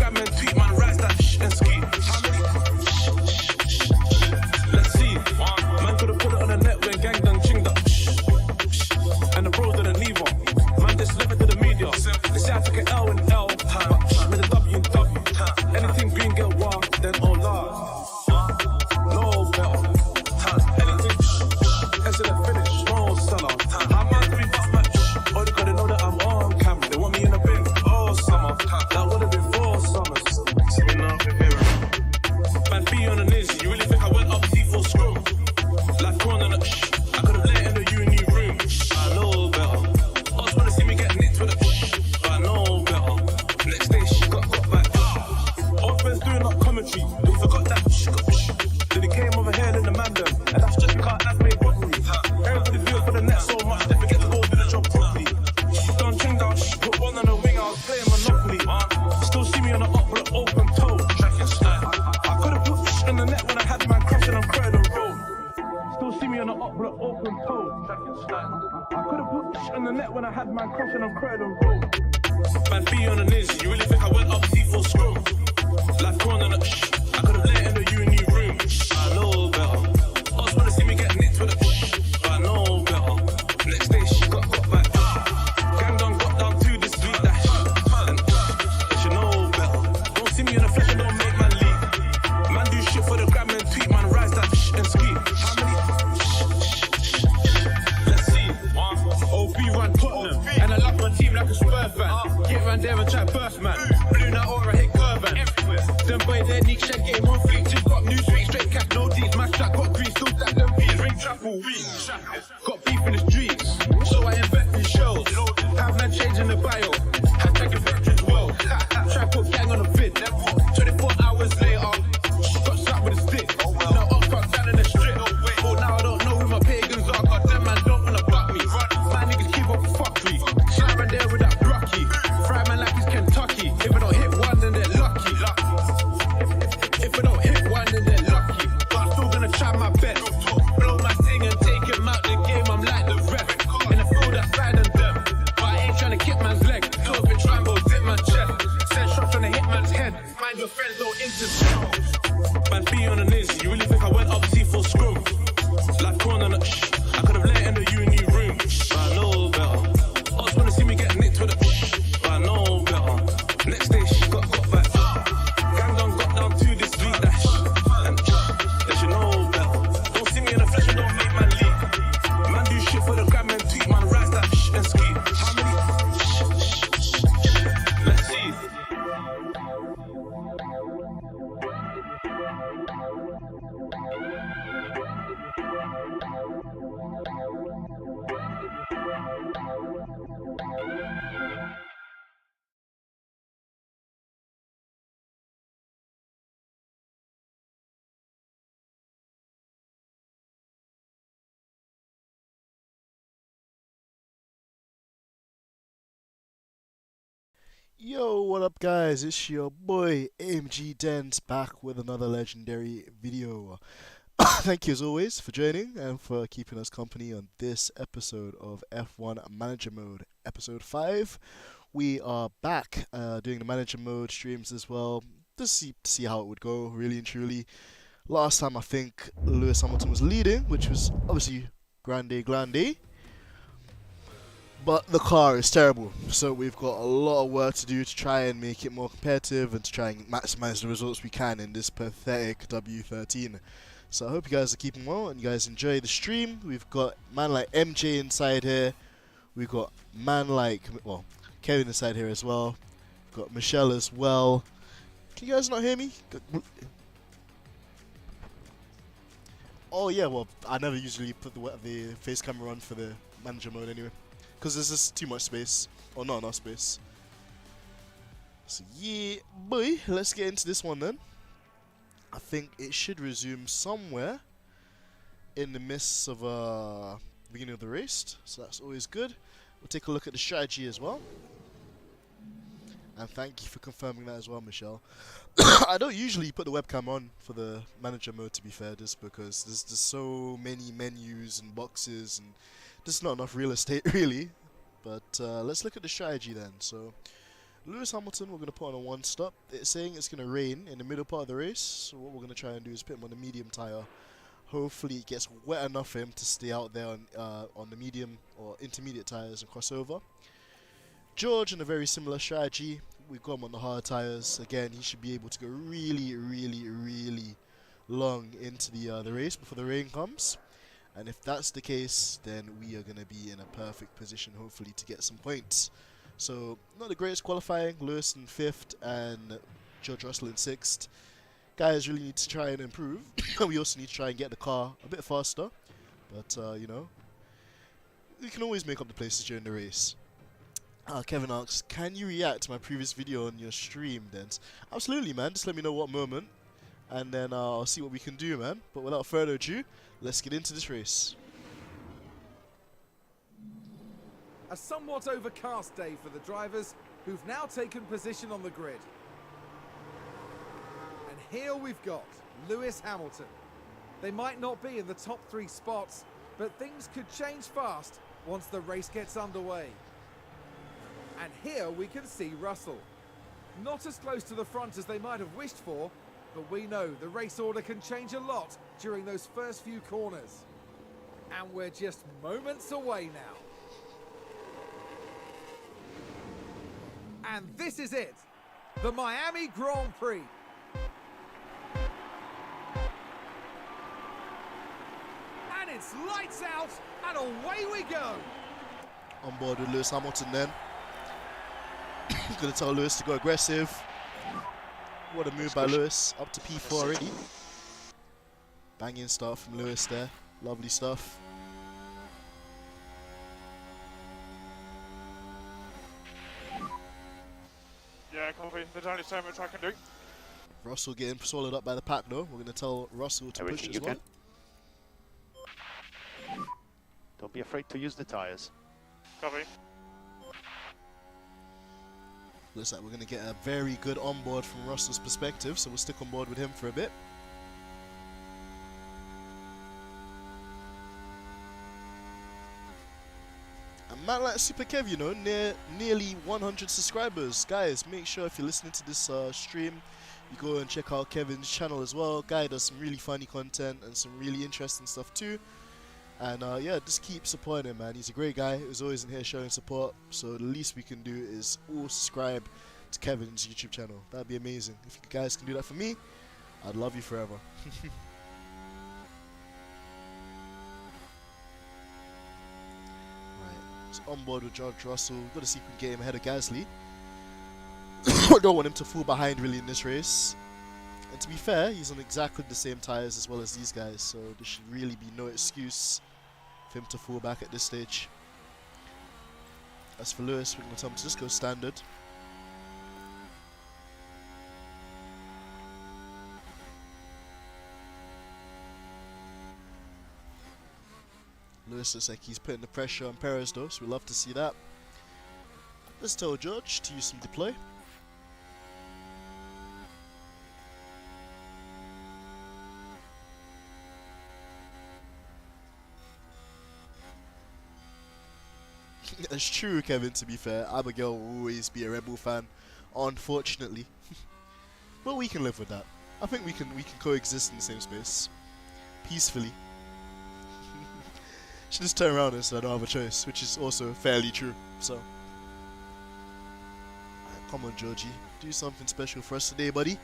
gram and tweet, man, rise that and ski. How many? Let's see. Man could've put it on the net when gang done chinged up. And the bros didn't leave her. Man just left it to the media. They say I took an L and L, but made a W and W. Anything green get wild, then oh lord. No better. Anything ends in the finish, no seller. I'm out to be buff match. Only cause they know that I'm on camera. They want me in the bin, oh summer. That would've been 4 summers. See me now, man, be on the niz. You really think I went up T4 scroll? Like corn and I could've let in the uni room. I know better. I just wanna see me get nicked with a but I know better. Next day she got back. Old friends doing up commentary. They forgot that then he came over here in the man them. And that's just because that's made robbery. Everybody do it for the net so much they forget to go do the job properly. Don't ching down, put one on the wing, I was playing Monopoly. Still see me on the up with an open toe. I could've put in the net when I had man crashing on Croydon Road. Still see me on the up with an open toe. I could've put in the net when I had man crashing on Croydon Road. Man, be on the niz, you really think I went up T4 scroll? Like corn and I could've let in the uni room. I know better. I just wanna see me get nicked with a but I know better. Next day she got back. Gang done got down to this week dash. And she know better. Don't see me in the flesh and don't make man leave. Man do shit for the gram and tweet, man rise that and ski. How many? Let's see. OB run Tottenham. And I love my team like a Spurs fan. Get round there and try burst man. Blue night or I hit curve and them boy their Nick shed game on fleek. Just got new sweet straight cash, no deeds. My track got green, still stack them beats. Ring travel, got beef in the streets. So I invest in shows. Have man changing the bio. Hashtag the veterans world. Try put gang on a vid. 24 hours later, got slapped with a stick. Now up front down in the strip. Oh now I don't know who my pagans are. Cause them man don't wanna buck me. My niggas keep up fuckery. Slide around there with that brocky. Fry man like it's Kentucky. If I don't hit one then they're lucky. If I don't hit one then they're lucky. But I'm still gonna try my best. Blow my thing and take him out the game. I'm like the ref. In the field I slide and them. But I ain't trying to kick man's leg. So if it try and go zip my chest. Send shots trying to hit man's head. Mind your friends don't intercept. Man, be on the niz. You really think I went up T4 scroll? Like corn and I could've let in the uni room. But I know better. I just wanna see me get nicked with a but I know better. Next day she got back. Gang done got down to this week dash. And they should know better. Don't see me in the flesh and don't make man leave. Man do shit for the gram and tweet, man rise that and ski. How many? Let's see. Yo, what up guys, it's your boy AMG Dens back with another legendary video. Thank you as always for joining and for keeping us company on this episode of F1 Manager Mode, episode 5. We are back doing the Manager Mode streams as well, just to see how it would go, really and truly. Last time I think Lewis Hamilton was leading, which was obviously grande. But the car is terrible, so we've got a lot of work to do to try and make it more competitive and to try and maximize the results we can in this pathetic W13. So I hope you guys are keeping well and you guys enjoy the stream. We've got man like MJ inside here. We've got man like, well, Kevin inside here as well. We've got Michelle as well. Can you guys not hear me? Oh yeah, well, I never usually put the face camera on for the manager mode anyway, because there's just too much space, or not enough space. So yeah, boy, let's get into this one then. I think it should resume somewhere in the midst of beginning of the race, so that's always good. We'll take a look at the strategy as well. And thank you for confirming that as well, Michelle. I don't usually put the webcam on for the manager mode, to be fair, just because there's just so many menus and boxes and there's not enough real estate really. But let's look at the strategy then. So Lewis Hamilton, we're going to put on a one stop. It's saying it's going to rain in the middle part of the race, so what we're going to try and do is put him on the medium tyre. Hopefully it gets wet enough for him to stay out there on the medium or intermediate tyres and cross over. George, in a very similar strategy, we've got him on the hard tyres. Again, he should be able to go really, really, really long into the race before the rain comes. And if that's the case, then we are going to be in a perfect position, hopefully, to get some points. So, not the greatest qualifying. Lewis in 5th and George Russell in 6th. Guys really need to try and improve. We also need to try and get the car a bit faster. But, you know, we can always make up the places during the race. Kevin asks, can you react to my previous video on your stream, Dens? Absolutely, man. Just let me know what moment. And then I'll see what we can do, man. But without further ado, let's get into this race. A somewhat overcast day for the drivers who've now taken position on the grid. And here we've got Lewis Hamilton. They might not be in the top 3 spots, but things could change fast once the race gets underway. And here we can see Russell. Not as close to the front as they might have wished for, but we know the race order can change a lot during those first few corners. And we're just moments away now. And this is it, the Miami Grand Prix. And it's lights out, and away we go. On board with Lewis Hamilton then. Gonna tell Lewis to go aggressive. What a move by Lewis, up to P4 already. Banging start from Lewis there, lovely stuff. Yeah, copy. There's only so much I can do. Russell getting swallowed up by the pack though. We're going to tell Russell to push as well. Don't be afraid to use the tyres. Copy. Looks like we're going to get a very good onboard from Russell's perspective, so we'll stick on board with him for a bit. A man like Super Kev, you know, nearly 100 subscribers. Guys, make sure if you're listening to this stream, you go and check out Kevin's channel as well. Guy does some really funny content and some really interesting stuff too. And yeah, just keep supporting him, man. He's a great guy. He's always in here showing support. So the least we can do is all subscribe to Kevin's YouTube channel. That'd be amazing. If you guys can do that for me, I'd love you forever. On board with George Russell. We've got to see if we can get him ahead of Gasly. I don't want him to fall behind really in this race. And to be fair, he's on exactly the same tyres as well as these guys, so there should really be no excuse for him to fall back at this stage. As for Lewis, we're going to tell him to just go standard. Lewis looks like he's putting the pressure on Perez though, so we love to see that. Let's tell George to use some deploy. That's true, Kevin, to be fair. Abigail will always be a Red Bull fan, unfortunately. But we can live with that. I think we can coexist in the same space. Peacefully. She just turn around and said I don't have a choice, which is also fairly true. So, come on, Georgie, do something special for us today, buddy.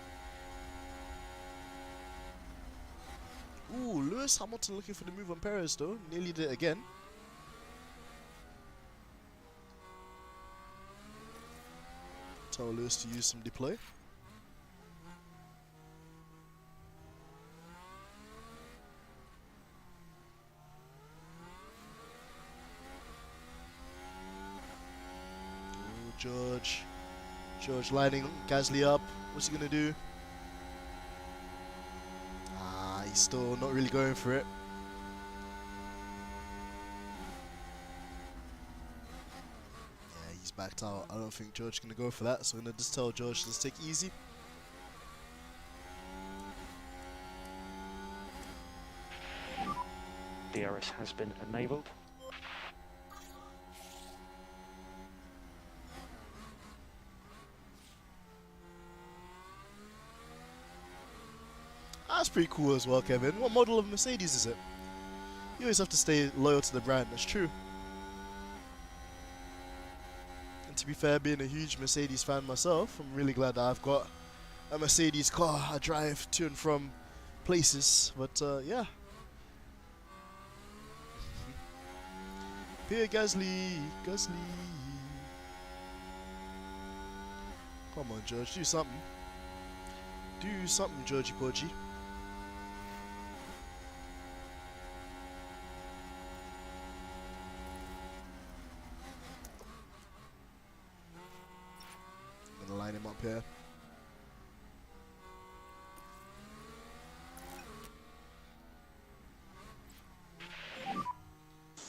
Ooh, Lewis Hamilton looking for the move on Perez though. Nearly did it again. Tell Lewis to use some deploy. George lining Gasly up. What's he gonna do? Ah, he's still not really going for it. Yeah, he's backed out. I don't think George's gonna go for that, so I'm gonna just tell George to just take it easy. DRS has been enabled. That's pretty cool as well, Kevin. What model of Mercedes is it? You always have to stay loyal to the brand, that's true. And to be fair, being a huge Mercedes fan myself, I'm really glad that I've got a Mercedes car I drive to and from places. But yeah. Pierre Gasly. Come on, George, do something. Do something, Georgie Porgy. I'm gonna line him up here.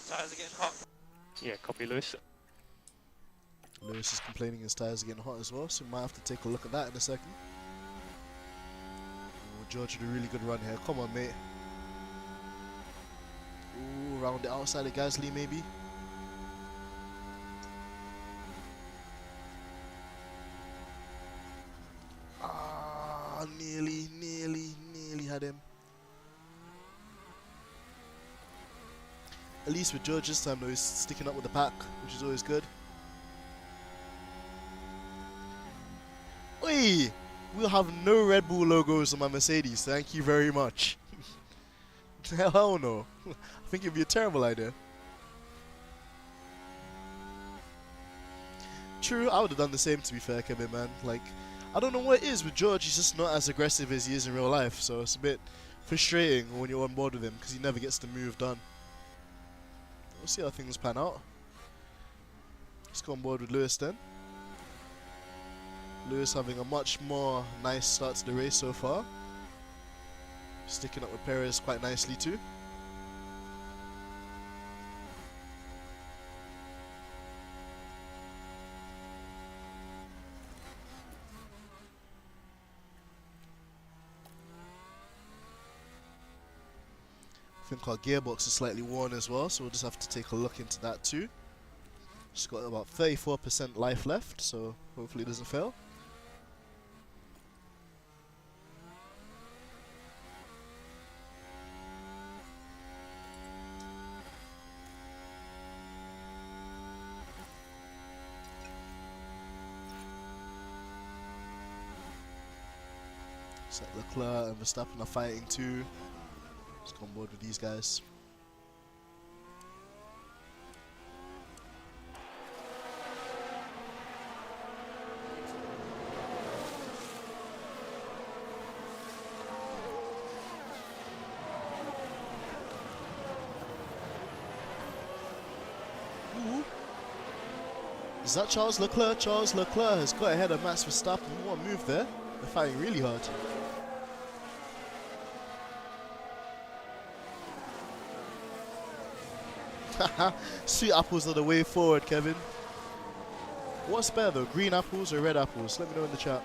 Tires are getting hot. Yeah, copy, Lewis. Lewis is complaining his tires are getting hot as well, so we might have to take a look at that in a second. Oh, George did a really good run here. Come on, mate. Ooh, round the outside of Gasly, maybe. Ah, nearly had him. At least with George this time, though, he's sticking up with the pack, which is always good. Oi! We'll have no Red Bull logos on my Mercedes, thank you very much. Hell no. I think it'd be a terrible idea. True, I would have done the same, to be fair, Kevin, man. Like, I don't know what it is with George, he's just not as aggressive as he is in real life, so it's a bit frustrating when you're on board with him, because he never gets the move done. We'll see how things pan out. Let's go on board with Lewis then. Lewis having a much more nice start to the race so far. Sticking up with Perez quite nicely too. I think our gearbox is slightly worn as well, so we'll just have to take a look into that too. Just got about 34% life left, so hopefully it doesn't fail. So Leclerc and Verstappen are fighting too. Let's go on board with these guys. Ooh. Is that Charles Leclerc? Charles Leclerc has got ahead of Max Verstappen. What a move there. They're fighting really hard. Sweet apples are the way forward, Kevin. What's better though, green apples or red apples? Let me know in the chat.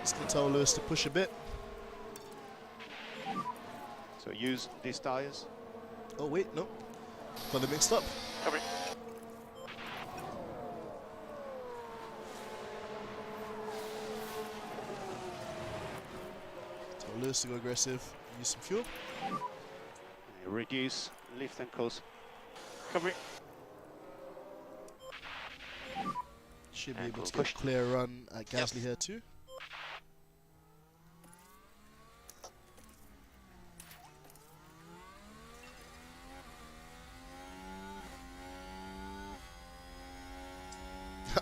Just gonna tell Lewis to push a bit. So use these tires. Oh wait, no. Got them mixed up. Copy. Tell Lewis to go aggressive. Use some fuel. Reduce lift and coast. Copy. Should be And able we'll to get a push. clear run at Gasly here too.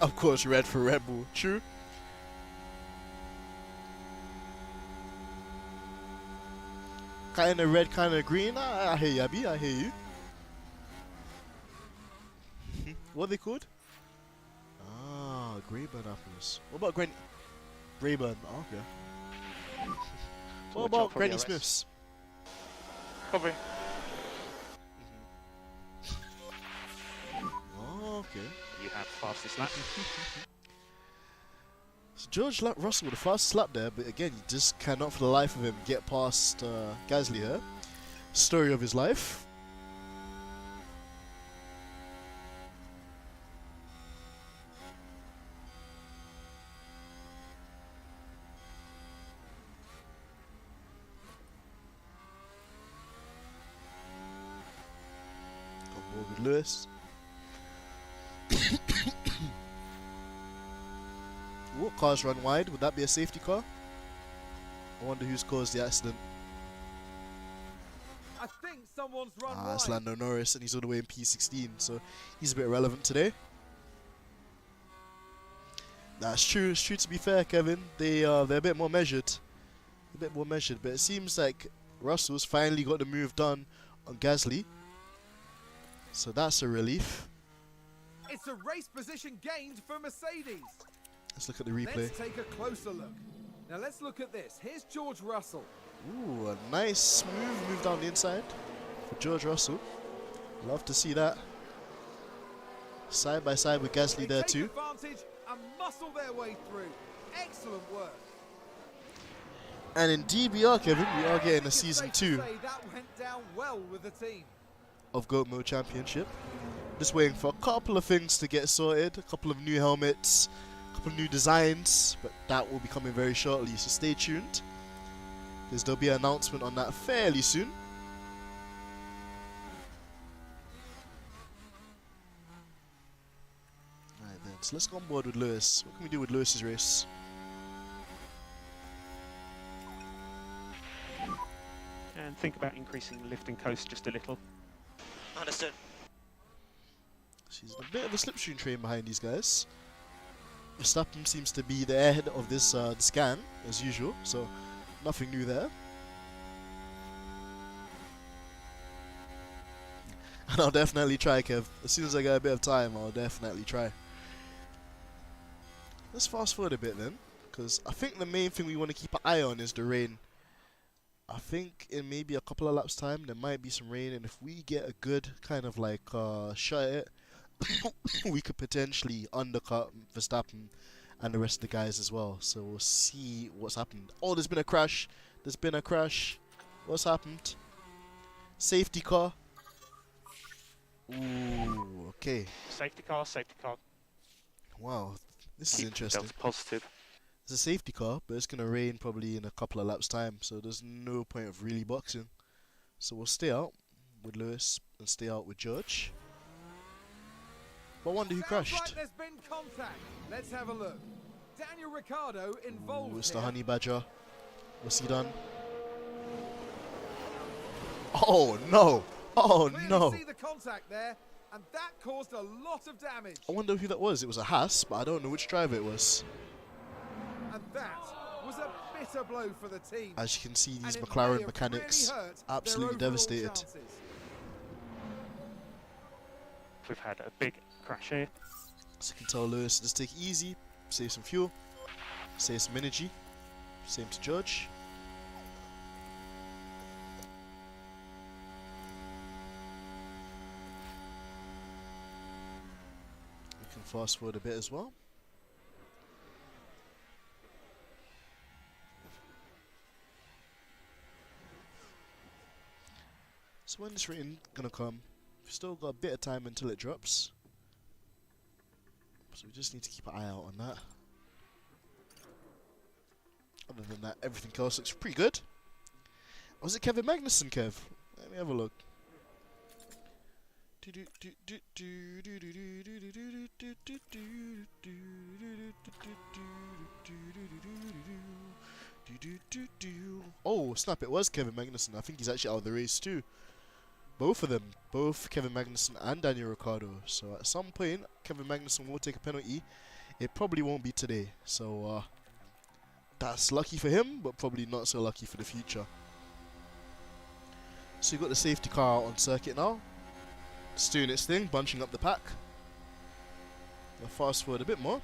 Of course, red for Red Bull. True. Kind of red, kind of green. I hear you, Abby. I hear you. What are they called? Ah, Greyburn apples. What about Granny? Greyburn. Oh, okay. What watch out about for Granny DRS. Smiths? Copy. Oh, okay. You have fastest lap. So George Russell with a fast slap there, but again, you just cannot for the life of him get past Gasly here. Story of his life. Lewis. What cars run wide? Would that be a safety car? I wonder who's caused the accident. I think someone's run It's wide. Lando Norris, and he's all the way in P16, so he's a bit irrelevant today. That's true. It's true, to be fair, Kevin. They're a bit more measured. But it seems like Russell's finally got the move done on Gasly. So that's a relief. It's a race position gained for Mercedes. Let's look at the replay. Let's take a closer look. Now let's look at this. Here's George Russell. Ooh, a nice smooth move down the inside for George Russell. Love to see that. Side by side with Gasly They there take too. advantage and muscle their way through. Excellent work. And in DBR, Kevin, we are getting a It's season safe to 2 say that went down well with the team. of GOAT Mode Championship. Just waiting for a couple of things to get sorted. A couple of new helmets, a couple of new designs, but that will be coming very shortly, so stay tuned, because there'll be an announcement on that fairly soon. Alright then, so let's go on board with Lewis. What can we do with Lewis's race? And think about increasing the lift and coast just a little. Understood. She's in a bit of a slipstream train behind these guys. Verstappen seems to be the head of this scan, as usual, so nothing new there. And I'll definitely try, Kev. As soon as I get a bit of time, I'll definitely try. Let's fast forward a bit then, because I think the main thing we want to keep an eye on is the rain. I think in maybe a couple of laps time there might be some rain, and if we get a good kind of like shot at it, we could potentially undercut Verstappen and the rest of the guys as well. So we'll see what's happened. Oh, there's been a crash. What's happened? Safety car. Ooh, okay. Safety car, safety car. Wow, this is Keep interesting. Delta positive. It's a safety car, but it's gonna rain probably in a couple of laps time, so there's no point of really boxing. So we'll stay out with Lewis and stay out with George. But I wonder who Sounds crashed. like there's been contact. Let's have a look. Daniel Ricciardo involved Ooh, it's here. the Honey Badger. What's he done? Oh no! Oh Clearly no! see the contact there, and that caused a lot of damage. I wonder who that was. It was a Haas, but I don't know which driver it was. And that was a bitter blow for the team. As you can see, these And it may McLaren have mechanics really hurt absolutely their overall devastated. chances. We've had a big crash here. So you can tell Lewis, just take it easy, save some fuel, save some energy. Same to George. We can fast forward a bit as well. So when this rain gonna come? We've still got a bit of time until it drops. So we just need to keep an eye out on that. Other than that, everything else looks pretty good. Was it Kevin Magnussen, Kev? Let me have a look. Oh, snap, it was Kevin Magnussen. I think he's actually out of the race too. Both of them, both Kevin Magnussen and Daniel Ricciardo. So at some point, Kevin Magnussen will take a penalty. It probably won't be today. So that's lucky for him, but probably not so lucky for the future. So you've got the safety car on circuit now. It's doing its thing, bunching up the pack. I'll fast forward a bit more.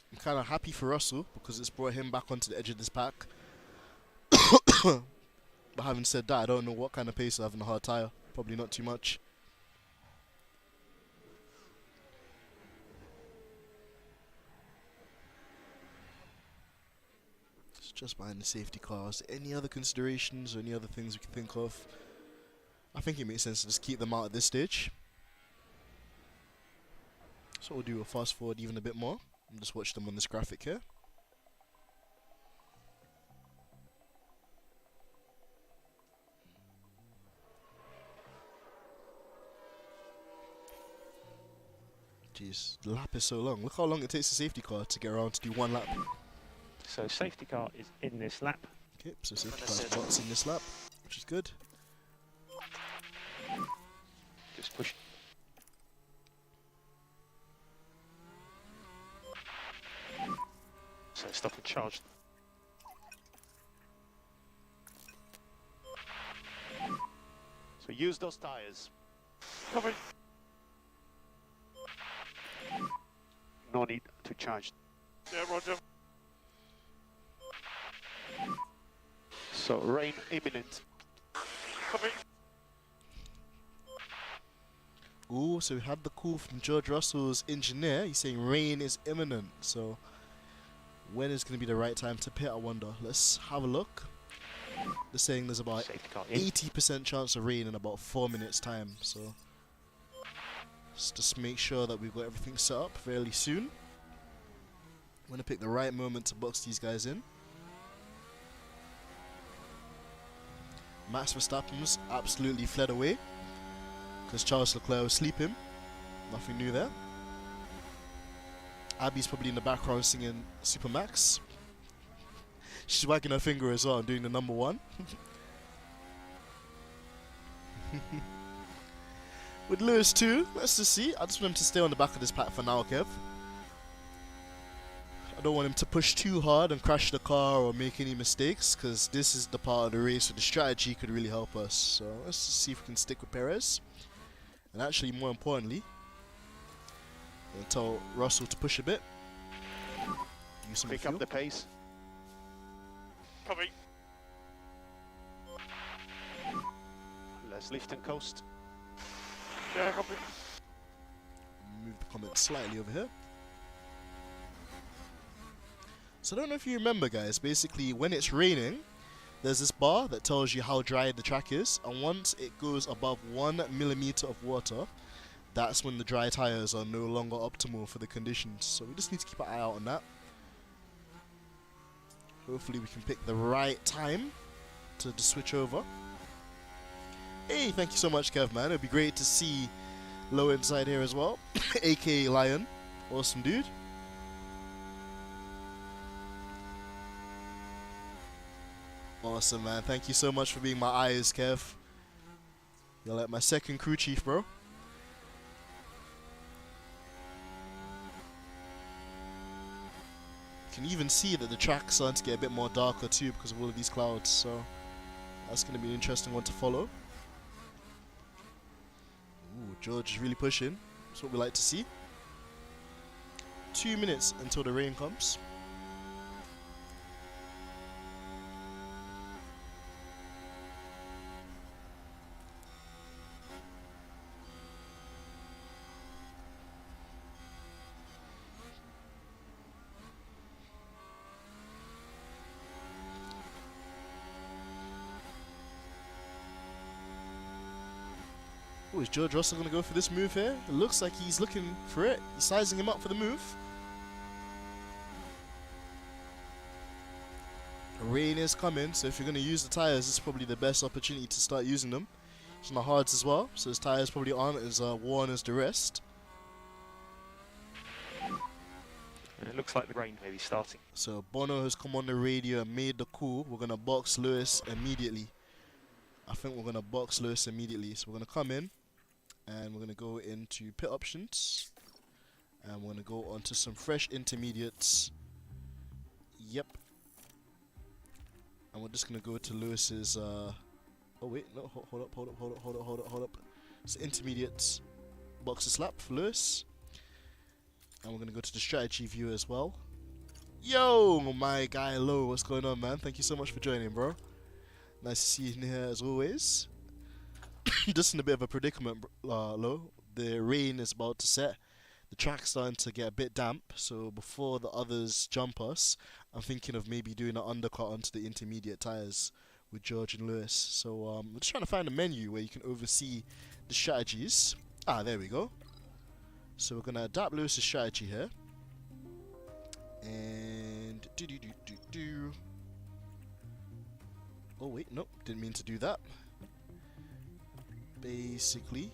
I'm kind of happy for Russell because it's brought him back onto the edge of this pack. But having said that, I don't know what kind of pace I have in a hard tyre. Probably not too much. It's just behind the safety cars. Any other considerations or any other things we can think of? I think it makes sense to just keep them out at this stage. So we'll do a fast forward even a bit more and just watch them on this graphic here. Jeez, the lap is so long. Look how long it takes the safety car to get around to do one lap. So safety car is in this lap. Okay, so safety car's box in this lap, which is good. Just push. So stop and charge. So use those tires. Copy. No need to charge. Yeah, roger. So rain imminent. Copy. Ooh, so we had the call from George Russell's engineer. He's saying rain is imminent. So when is going to be the right time to pit, I wonder? Let's have a look. They're saying there's about Safety car in. 80% chance of rain in about 4 minutes time. So let's just make sure that we've got everything set up fairly soon. I'm going to pick the right moment to box these guys in. Max Verstappen's absolutely fled away because Charles Leclerc was sleeping. Nothing new there. Abby's probably in the background singing Super Max. She's wagging her finger as well and doing the number one. With Lewis too, let's just see. I just want him to stay on the back of this pack for now, Kev. I don't want him to push too hard and crash the car or make any mistakes, because this is the part of the race where the strategy could really help us. So let's just see if we can stick with Perez. And actually, more importantly, we'll tell Russell to push a bit. Use some Pick fuel. up the pace. Copy. Let's lift and coast. Yeah, copy. Move the comment slightly over here. So I don't know if you remember, guys, basically when it's raining, there's this bar that tells you how dry the track is, and once it goes above 1 millimeter of water, that's when the dry tires are no longer optimal for the conditions. So we just need to keep an eye out on that. Hopefully we can pick the right time to switch over. Hey, thank you so much, Kev, man. It'd be great to see Low inside here as well, aka Lion. Awesome dude. Awesome, man. Thank you so much for being my eyes, Kev. You're like my second crew chief, bro. You can even see that the track's starting to get a bit more darker too because of all of these clouds, so that's going to be an interesting one to follow. Ooh, George is really pushing. That's what we like to see. 2 minutes until the rain comes. Oh, is George Russell going to go for this move here? It looks like he's looking for it. He's sizing him up for the move. Rain is coming, so if you're going to use the tyres, this is probably the best opportunity to start using them. It's on the hards as well, so his tyres probably aren't as worn as the rest. And it looks like the rain may be starting. So Bono has come on the radio and made the call. We're going to box Lewis immediately. I think we're going to box Lewis immediately. So we're going to come in and we're going to go into pit options. And we're going to go onto some fresh intermediates. Yep. And we're just going to go to Lewis's... oh wait, no, hold up. It's intermediates. Boxer slap for Lewis. And we're going to go to the strategy view as well. Yo, my guy Lo, what's going on, man? Thank you so much for joining, bro. Nice to see you in here as always. Just in a bit of a predicament, Lo. The rain is about to set. The track's starting to get a bit damp, so before the others jump us, I'm thinking of maybe doing an undercut onto the intermediate tyres with George and Lewis. So I'm just trying to find a menu where you can oversee the strategies. Ah, there we go. So we're gonna adapt Lewis's strategy here. And do. Oh wait, nope, didn't mean to do that. Basically,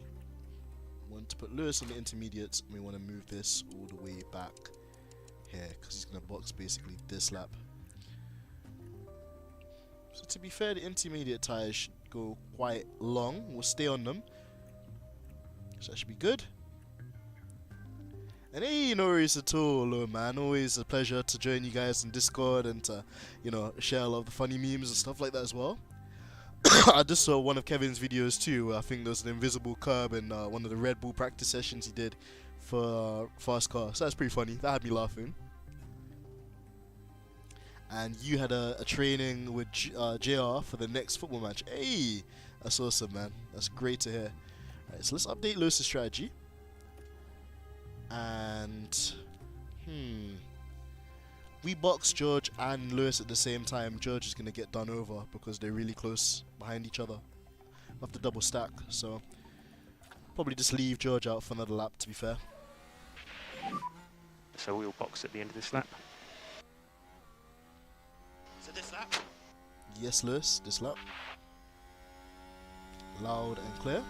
want to put Lewis on the intermediates, and we want to move this all the way back here because he's gonna box basically this lap. So to be fair, the intermediate tires should go quite long. We'll stay on them, so that should be good. And hey, no worries at all, man. Always a pleasure to join you guys in Discord and to, you know, share a lot of the funny memes and stuff like that as well. I just saw one of Kevin's videos too. I think there was an invisible curb in one of the Red Bull practice sessions he did for fast car. So that's pretty funny. That had me laughing. And you had a training with JR for the next football match. Hey, that's awesome, man. That's great to hear. Alright, so let's update Lewis's strategy. And we box George and Lewis at the same time. George is going to get done over because they're really close behind each other. We'll have to double stack, so probably just leave George out for another lap, to be fair. So we'll box at the end of this lap. So this lap. Yes, Lewis, this lap. Loud and clear.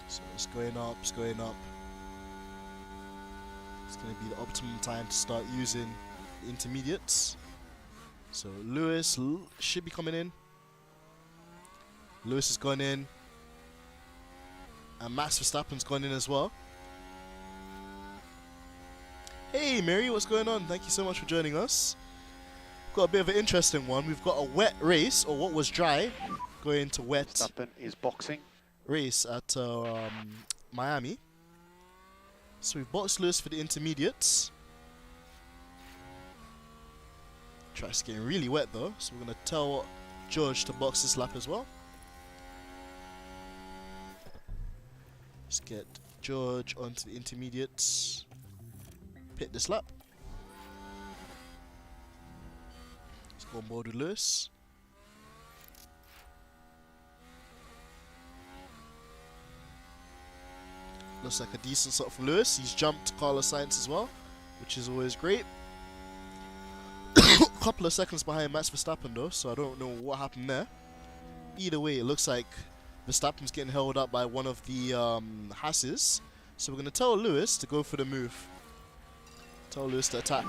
So it's going up, it's going up. It's going to be the optimum time to start using the intermediates. So Lewis should be coming in. Lewis has gone in. And Max Verstappen's gone in as well. Hey Mary, what's going on? Thank you so much for joining us. Got a bit of an interesting one. We've got a wet race, or what was dry, going to wet Verstappen is boxing. race at Miami. So we've boxed Lewis for the intermediates. Track's getting really wet though, so we're going to tell George to box this lap as well. Let's get George onto the intermediates. Pit this lap. Let's go on board with Lewis. Looks like a decent start from Lewis. He's jumped Carlos Sainz as well, which is always great. Couple of seconds behind Max Verstappen though, so I don't know what happened there. Either way, it looks like Verstappen's getting held up by one of the Hasses. So we're going to tell Lewis to go for the move. Tell Lewis to attack.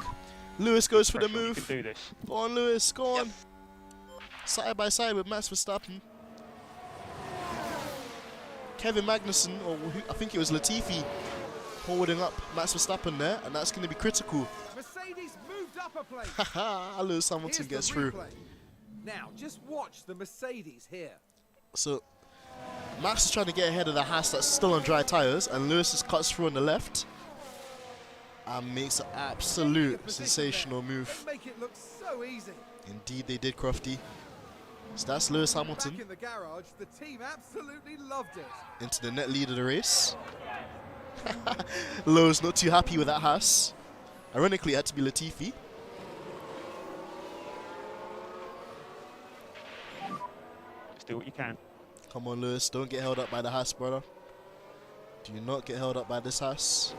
Lewis goes for the move. You can do this. Go on, Lewis, go on. Side by side with Max Verstappen. Kevin Magnussen, or I think it was Latifi, holding up Max Verstappen there, and that's going to be critical. Mercedes moved up a place. Haha, Lewis Hamilton gets through. Now, just watch the Mercedes here. So, Max is trying to get ahead of the Haas that's still on dry tyres, and Lewis just cuts through on the left and makes an absolute sensational move. They make it look so easy. Indeed, they did, Crofty. So that's Lewis Hamilton Back in the garage, the team absolutely loved it. into the net lead of the race. Lewis not too happy with that Haas. Ironically, it had to be Latifi. Just do what you can. Come on, Lewis. Don't get held up by the Haas, brother. Do not get held up by this Haas.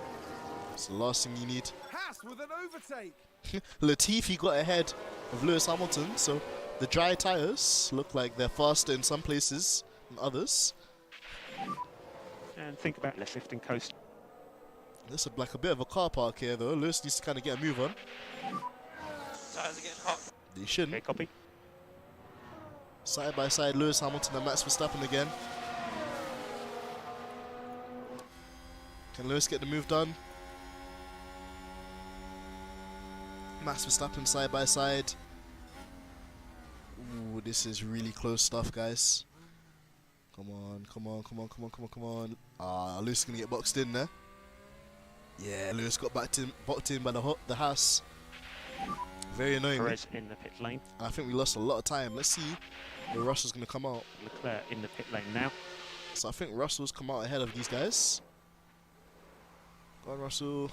It's the last thing you need. Haas with an overtake. Latifi got ahead of Lewis Hamilton, so the dry tyres look like they're faster in some places than others. And think about less lift and coast. This is like a bit of a car park here, though. Lewis needs to kind of get a move on. Tires are getting hot. They shouldn't. Okay, copy. Side by side, Lewis Hamilton and Max Verstappen again. Can Lewis get the move done? Max Verstappen side by side. Ooh, this is really close stuff, guys. Come on, come on, come on, come on, come on, come on. Ah, Lewis is going to get boxed in there. Yeah, Lewis got boxed in by the Haas. Very annoying. Perez in the pit lane. I think we lost a lot of time. Let's see where Russell's going to come out. Leclerc in the pit lane now. So I think Russell's come out ahead of these guys. Go on, Russell.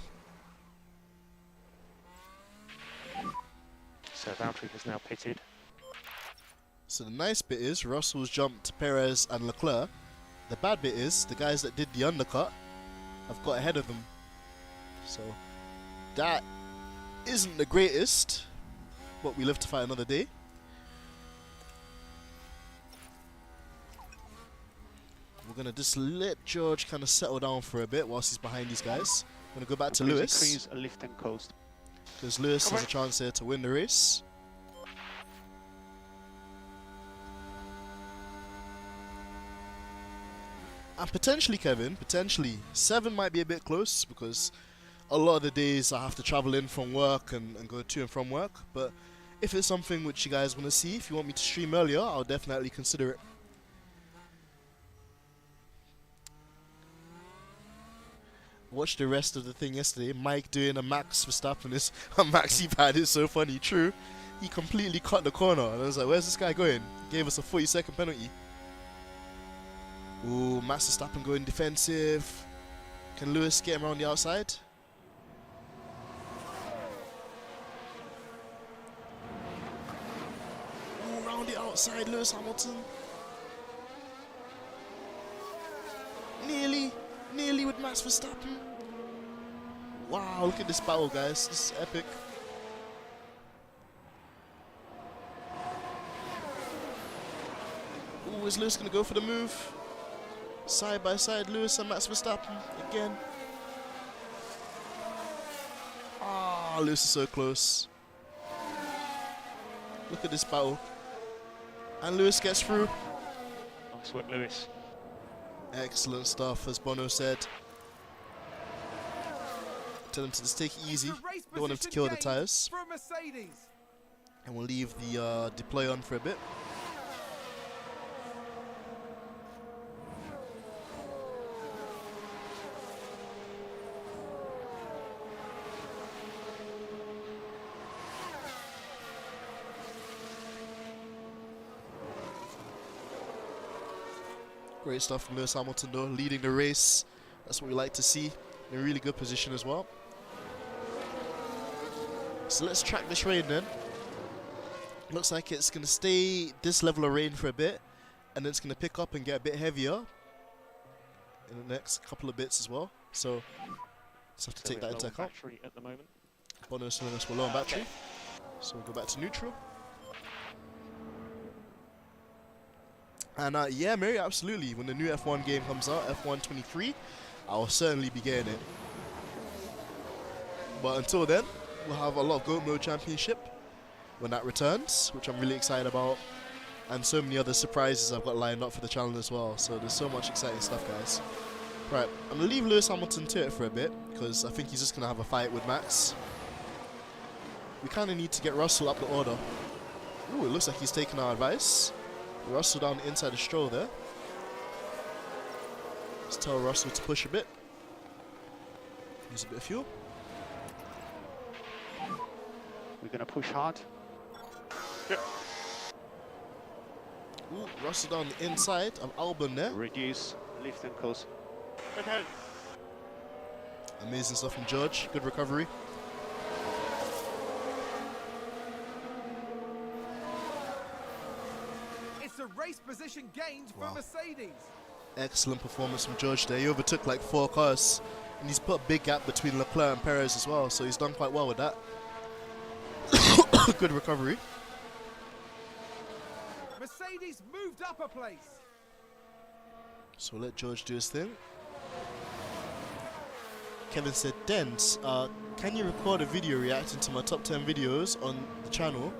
So Valtteri has now pitted. So the nice bit is Russell's jumped Perez and Leclerc. The bad bit is the guys that did the undercut I've got ahead of them. So that isn't the greatest, but we live to fight another day. We're gonna just let George kind of settle down for a bit whilst he's behind these guys. We're gonna go back to Lewis, Increase a lift and coast. because Lewis has a chance here to win the race. And potentially, Kevin, potentially 7 might be a bit close, because a lot of the days I have to travel in from work and go to and from work. But if it's something which you guys want to see, if you want me to stream earlier, I'll definitely consider it. Watched the rest of the thing yesterday. Mike doing a Max Verstappen is a maxi pad is so funny. True, he completely cut the corner, and I was like, "Where's this guy going?" Gave us a 40-second penalty. Ooh, Max Verstappen going defensive. Can Lewis get him around the outside? Ooh, around the outside, Lewis Hamilton. Nearly with Max Verstappen. Wow, look at this battle, guys. This is epic. Ooh, is Lewis going to go for the move? Side by side, Lewis and Max Verstappen again. Ah, Lewis is so close. Look at this battle. And Lewis gets through. Nice work, Lewis. Excellent stuff, as Bono said. Tell him to just take it easy. Don't want him to kill the tyres. For Mercedes. And we'll leave the deploy on for a bit. Great stuff from Lewis Hamilton though, leading the race. That's what we like to see. In a really good position as well. So let's track this rain then. Looks like it's going to stay this level of rain for a bit, and then it's going to pick up and get a bit heavier in the next couple of bits as well. So just have to take that into account. Battery at the moment. Bono's telling us we're low on battery. So we'll go back to neutral. And yeah, Mary, absolutely. When the new F1 game comes out, F1 23, I'll certainly be getting it. But until then, we'll have a lot of Goat Mode Championship when that returns, which I'm really excited about. And so many other surprises I've got lined up for the channel as well. So there's so much exciting stuff, guys. Right, I'm going to leave Lewis Hamilton to it for a bit, because I think he's just going to have a fight with Max. We kind of need to get Russell up the order. Ooh, it looks like he's taking our advice. Russell down the inside of Stroll there. Let's tell Russell to push a bit. Use a bit of fuel. We're going to push hard. Yep. Ooh, Russell down the inside of Albon there. Reduce lift and coast. Okay. Amazing stuff from George. Good recovery. It's a race position gained for Mercedes. Excellent performance from George there. He overtook like 4 cars, and he's put a big gap between Leclerc and Perez as well, so he's done quite well with that. Good recovery. Mercedes moved up a place. So we'll let George do his thing. Kevin said, Dens, can you record a video reacting to my top 10 videos on the channel?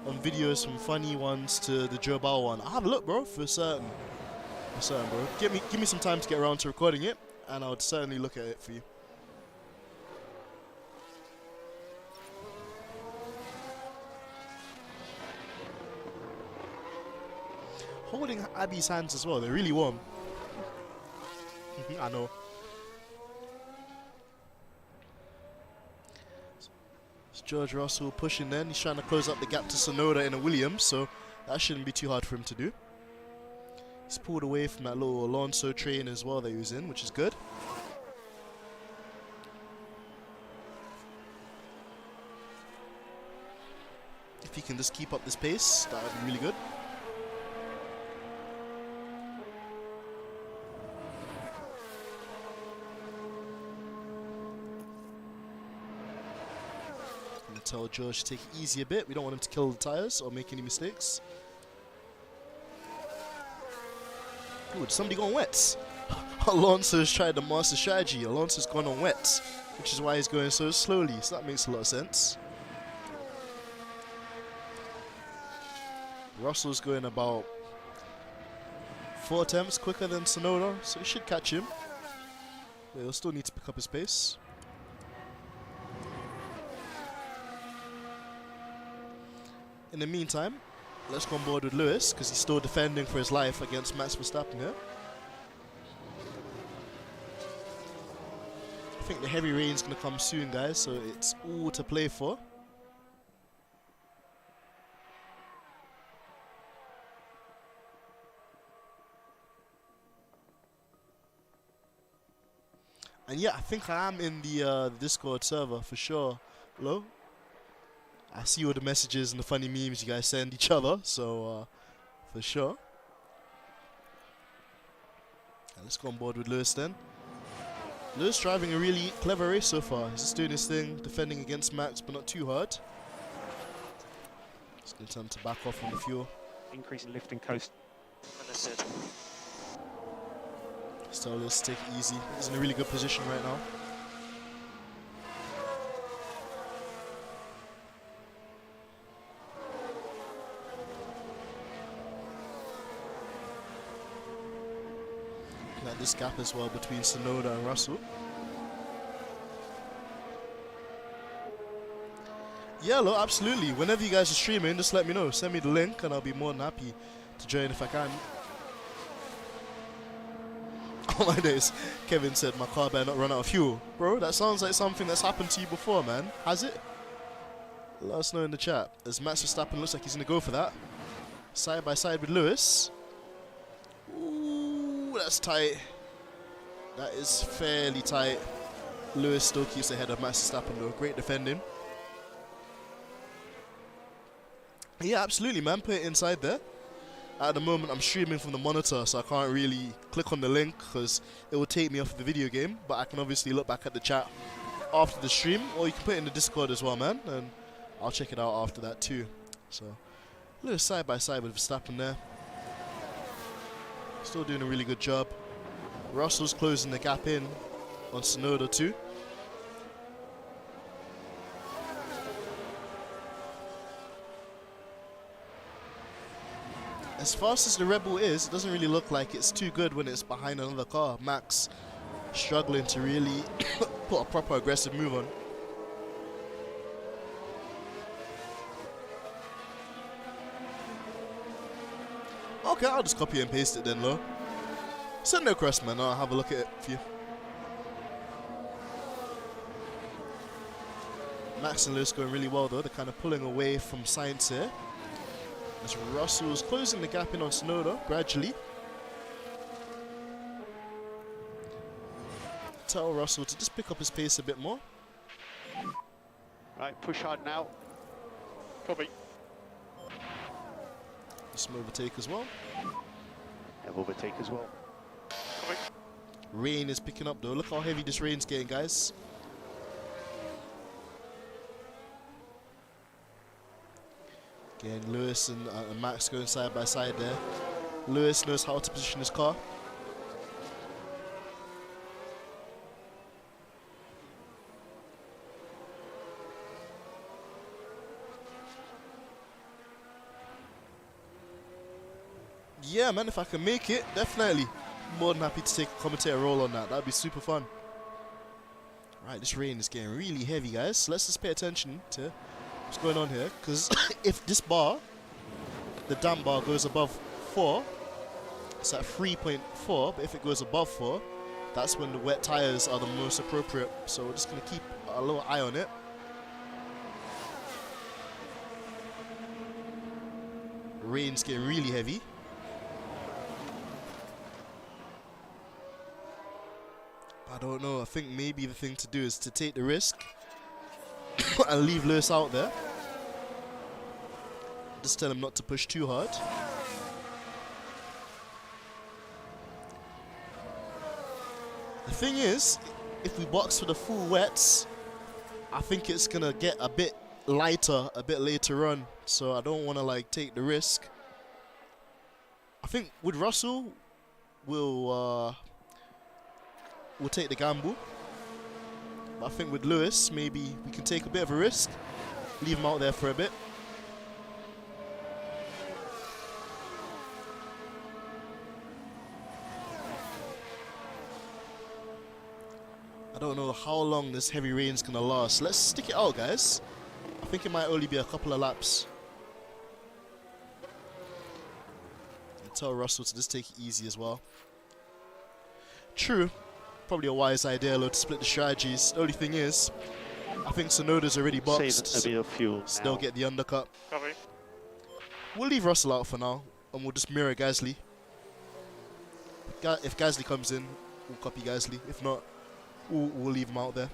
On videos from funny ones to the Joe Bauer one. I'll have a look, bro, for certain. For certain, bro. Give me some time to get around to recording it, and I would certainly look at it for you. Holding Abby's hands as well, they're really warm. I know. It's George Russell pushing then. He's trying to close up the gap to Sonoda in a Williams, so that shouldn't be too hard for him to do. He's pulled away from that little Alonso train as well that he was in, which is good. If he can just keep up this pace, that would be really good. Gonna tell George to take it easy a bit. We don't want him to kill the tires or make any mistakes. Ooh, did somebody go on wets? Alonso's tried the master strategy. Alonso's gone on wets, which is why he's going so slowly. So that makes a lot of sense. Russell's going about 4 attempts quicker than Tsunoda, so he should catch him. But he'll still need to pick up his pace. In the meantime, let's go on board with Lewis, because he's still defending for his life against Max Verstappen here. I think the heavy rain's going to come soon, guys, so it's all to play for. And yeah, I think I am in the Discord server for sure. Hello? I see all the messages and the funny memes you guys send each other, so for sure. And let's go on board with Lewis then. Lewis driving a really clever race so far. He's just doing his thing, defending against Max, but not too hard. Just going to tell him to back off on the fuel. Increase in lift and coast. Understood. So let's take it easy. He's in a really good position right now. Looking at this gap as well between Tsunoda and Russell. Yeah, look, absolutely. Whenever you guys are streaming, just let me know. Send me the link and I'll be more than happy to join if I can. Oh my days, Kevin said my car better not run out of fuel. Bro, that sounds like something that's happened to you before, man. Has it? Let us know in the chat. As Max Verstappen looks like he's going to go for that. Side by side with Lewis. Ooh, that's tight. That is fairly tight. Lewis still keeps ahead of Max Verstappen though. Great defending. Yeah, absolutely, man. Put it inside there. At the moment, I'm streaming from the monitor, so I can't really click on the link because it will take me off the video game. But I can obviously look back at the chat after the stream, or you can put it in the Discord as well, man, and I'll check it out after that too. So, a little side by side with Verstappen there. Still doing a really good job. Russell's closing the gap in on Tsunoda too. As fast as the Red Bull is, it doesn't really look like it's too good when it's behind another car. Max struggling to really put a proper aggressive move on. Okay, I'll just copy and paste it then, Lo. Send it across, man. I'll have a look at it for you. Max and Lewis going really well though. They're kind of pulling away from Sainz here. As Russell's closing the gap in on Tsunoda gradually. Tell Russell to just pick up his pace a bit more. Right, push hard now. Copy. Some overtake as well. Have overtake as well. Copy. Rain is picking up though. Look how heavy this rain's getting, guys. Again, Lewis and Max going side by side there. Lewis knows how to position his car. Yeah, man, if I can make it, definitely. More than happy to take a commentator role on that. That'd be super fun. Right, this rain is getting really heavy, guys. So let's just pay attention to what's going on here, because if this bar, the damp bar, goes above 4, it's at 3.4, but if it goes above 4, that's when the wet tires are the most appropriate. So we're just going to keep a little eye on it. The rain's getting really heavy. I don't know, I think maybe the thing to do is to take the risk and leave Lewis out there. Just tell him not to push too hard. The thing is, if we box for the full wets, I think it's gonna get a bit lighter a bit later on, so I don't want to like take the risk. I think with Russell, we'll take the gamble. But I think with Lewis, maybe we can take a bit of a risk, leave him out there for a bit. I don't know how long this heavy rain's gonna last. Let's stick it out, guys. I think it might only be a couple of laps. And tell Russell to just take it easy as well. True. Probably a wise idea, though, to split the strategies. The only thing is, I think Sonoda's already boxed. Save a bit of fuel. So they'll get the undercut. Copy. We'll leave Russell out for now, and we'll just mirror Gasly. If Gasly comes in, we'll copy Gasly. If not, we'll leave him out there.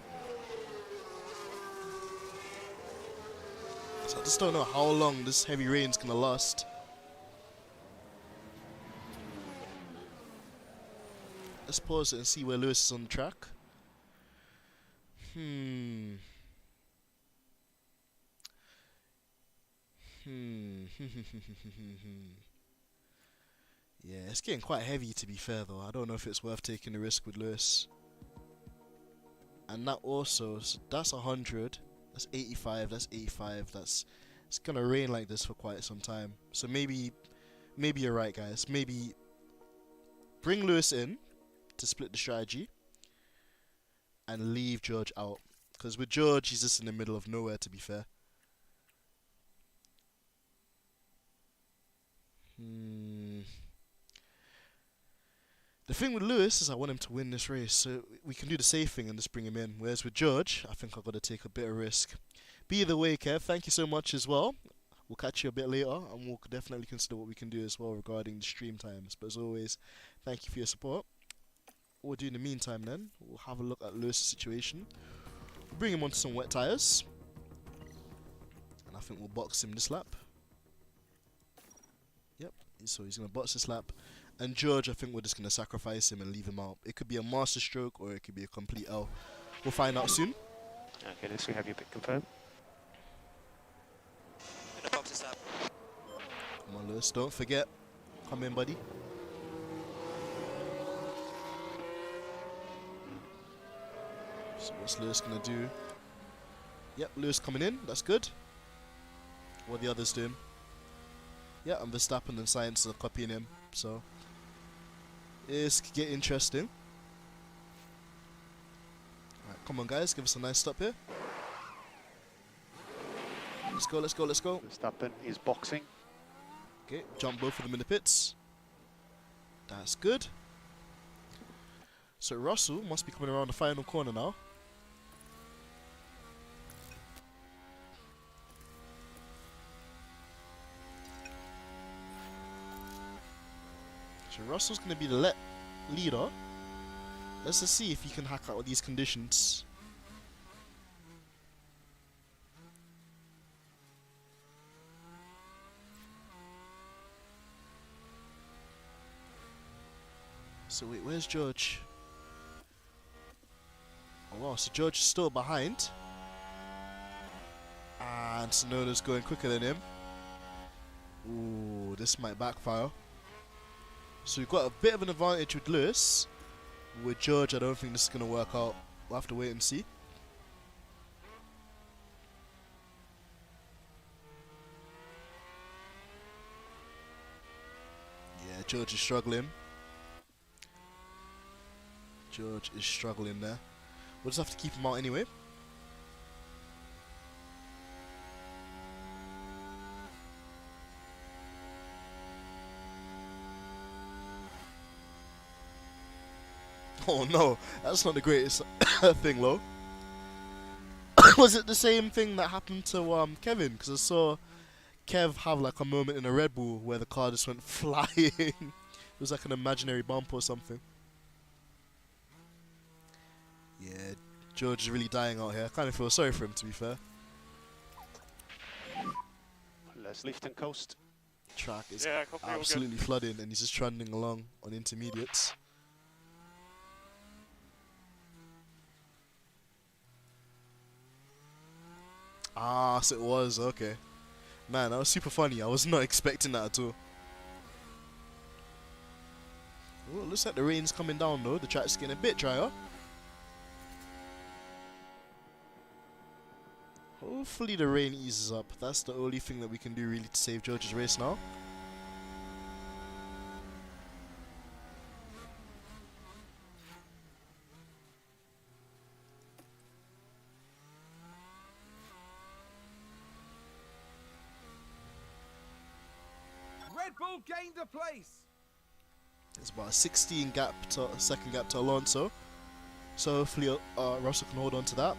So I just don't know how long this heavy rain's gonna last. Let's pause it and see where Lewis is on the track. Yeah, it's getting quite heavy, to be fair, though. I don't know if it's worth taking the risk with Lewis. And that also, so that's 100, that's 85, that's 85, it's gonna rain like this for quite some time. So maybe you're right, guys. Maybe bring Lewis in to split the strategy and leave George out. Because with George, he's just in the middle of nowhere, to be fair. The thing with Lewis is I want him to win this race, so we can do the safe thing and just bring him in. Whereas with George, I think I've got to take a bit of risk. Be either way, Kev, thank you so much as well. We'll catch you a bit later, and we'll definitely consider what we can do as well regarding the stream times. But as always, thank you for your support. What we'll do in the meantime then, we'll have a look at Lewis' situation. We'll bring him onto some wet tyres. And I think we'll box him this lap. Yep, so he's going to box this lap. And George, I think we're just going to sacrifice him and leave him out. It could be a master stroke or it could be a complete L. We'll find out soon. Okay, let's have your pick confirmed. Gonna box this up. Come on, Lewis, don't forget. Come in, buddy. So what's Lewis going to do? Yep, Lewis coming in. That's good. What are the others doing? Yeah, and Verstappen and Sainz are copying him. So it's get interesting. Alright, come on guys, give us a nice stop here. Let's go, let's go, let's go. Verstappen is boxing. Okay, jump both of them in the pits. That's good. So Russell must be coming around the final corner now. So Russell's going to be the leader. Let's just see if he can hack out with these conditions. So wait, where's George? Oh wow, so George is still behind. And Tsunoda's going quicker than him. Ooh, this might backfire. So we've got a bit of an advantage with Lewis. With George, I don't think this is going to work out. We'll have to wait and see. Yeah, George is struggling. George is struggling there. We'll just have to keep him out anyway. Oh no, that's not the greatest thing, though. Was it the same thing that happened to Kevin? Because I saw Kev have like a moment in a Red Bull where the car just went flying. It was like an imaginary bump or something. Yeah, George is really dying out here. I kind of feel sorry for him, to be fair. Let's lift and coast. Track is Yeah, copy, all good. absolutely flooding, and he's just trundling along on intermediates. Ah, so it was, okay. Man, that was super funny. I was not expecting that at all. Well, it looks like the rain's coming down though. The track's getting a bit drier. Hopefully the rain eases up. That's the only thing that we can do really to save George's race now. Red Bull gained a place. It's about a 16 second gap to Alonso. So hopefully Russell can hold on to that.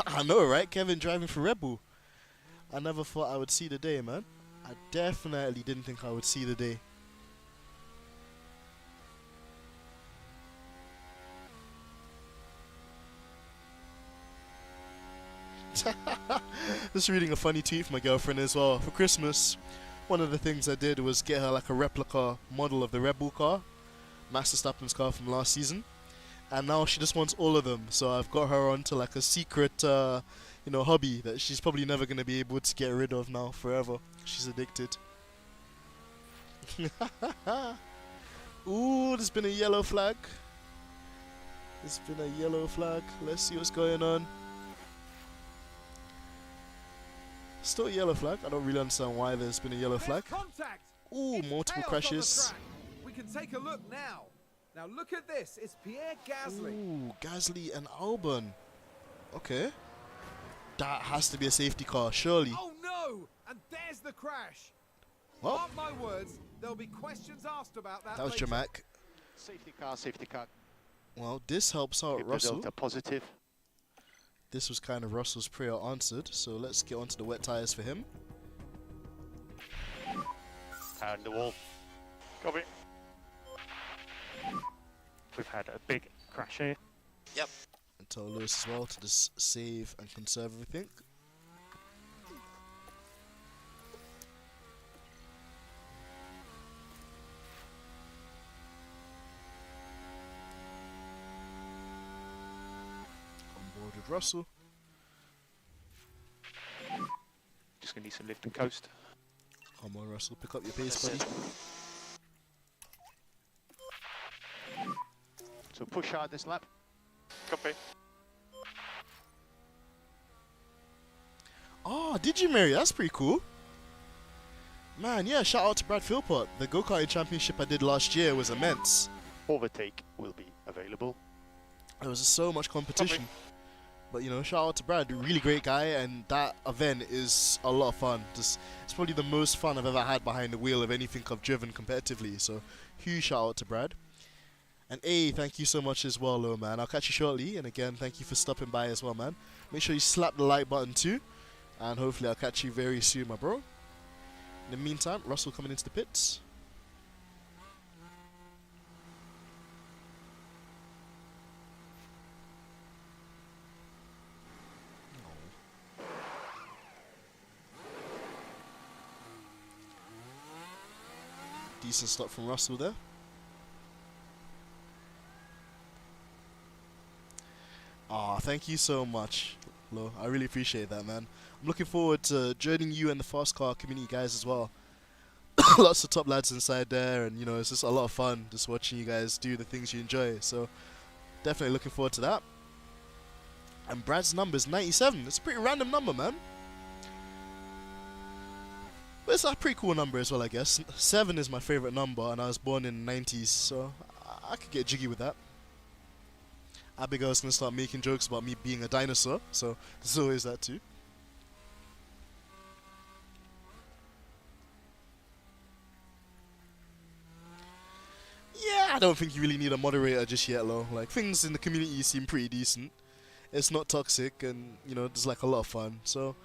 I know, right? Kevin driving for Red Bull. I never thought I would see the day, man. I definitely didn't think I would see the day. Just reading a funny tweet from my girlfriend as well. For Christmas, one of the things I did was get her like a replica model of the Red Bull car, Max Verstappen's car from last season, and now she just wants all of them. So I've got her onto like a secret, hobby that she's probably never gonna be able to get rid of now forever. She's addicted. Ooh, there's been a yellow flag. There's been a yellow flag. Let's see what's going on. Still a yellow flag. I don't really understand why there's been a yellow flag. Contact. Ooh, It's multiple chaos on the crashes. track. We can take a look now. Now look at this. It's Pierre Gasly. Ooh, Gasly and Albon. Okay. That has to be a safety car, surely. Oh no! And there's the crash. Well, Mark my words, there'll be questions asked about that. that was later. dramatic. Safety car, safety car. Well, this helps out Keep the Russell. Delta positive. This was kind of Russell's prayer answered, so let's get onto the wet tyres for him. Tire in the wall. Copy. We've had a big crash here. Yep. And tell Lewis as well to just save and conserve everything. On board with Russell. Just gonna need some lift and coast. Come on, Russell, pick up your pace, That's buddy. So push hard this lap. Copy. Oh, did you, Mary? That's pretty cool. Man, yeah, shout out to Brad Philpott. The go-karting championship I did last year was immense. Overtake will be available. There was so much competition. But, you know, shout out to Brad, really great guy, and that event is a lot of fun. It's probably the most fun I've ever had behind the wheel of anything I've driven competitively, so huge shout out to Brad. And A, thank you so much as well, though, man. I'll catch you shortly, and again, thank you for stopping by as well, man. Make sure you slap the like button too, and hopefully I'll catch you very soon, my bro. In the meantime, Russell coming into the pits. Decent stop from Russell there. Ah, thank you so much, Lo. I really appreciate that, man. I'm looking forward to joining you and the fast car community guys as well. Lots of top lads inside there, and you know, it's just a lot of fun just watching you guys do the things you enjoy. So definitely looking forward to that. And Brad's number is 97. It's a pretty random number, man. But it's a pretty cool number as well, I guess. 7 is my favorite number, and I was born in the 90s, so I could get jiggy with that. Abigail's gonna start making jokes about me being a dinosaur, so there's always that too. Yeah, I don't think you really need a moderator just yet, Lo. Like, things in the community seem pretty decent. It's not toxic, and, you know, there's like a lot of fun, so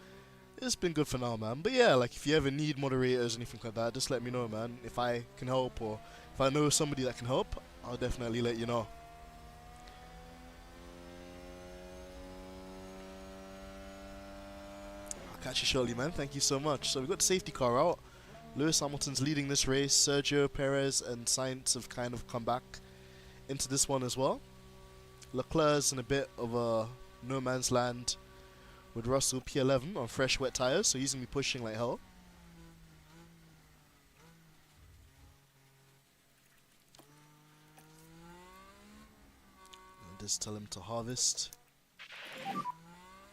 it's been good for now, man. But yeah, like, if you ever need moderators or anything like that, just let me know, man. If I can help, or if I know somebody that can help, I'll definitely let you know. I'll catch you shortly, man. Thank you so much. So we've got the safety car out. Lewis Hamilton's leading this race. Sergio Perez and Sainz have kind of come back into this one as well. Leclerc's in a bit of a no man's land with Russell P11 on fresh wet tires, so he's going to be pushing like hell. And just tell him to harvest,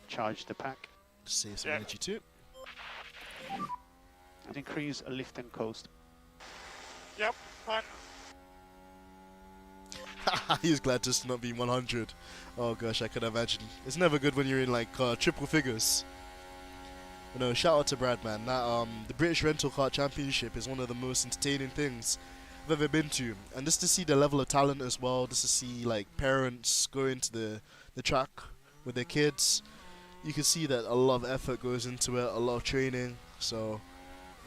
Charge the pack to save some energy too. and increase lift and coast. Yep, fine. He's glad just to not be 100. Oh gosh, I can imagine. It's never good when you're in like triple figures. You know, shout out to Brad, man. That the British Rental Car Championship is one of the most entertaining things I've ever been to, and just to see the level of talent as well, just to see like parents go into the track with their kids. You can see that a lot of effort goes into it, a lot of training. So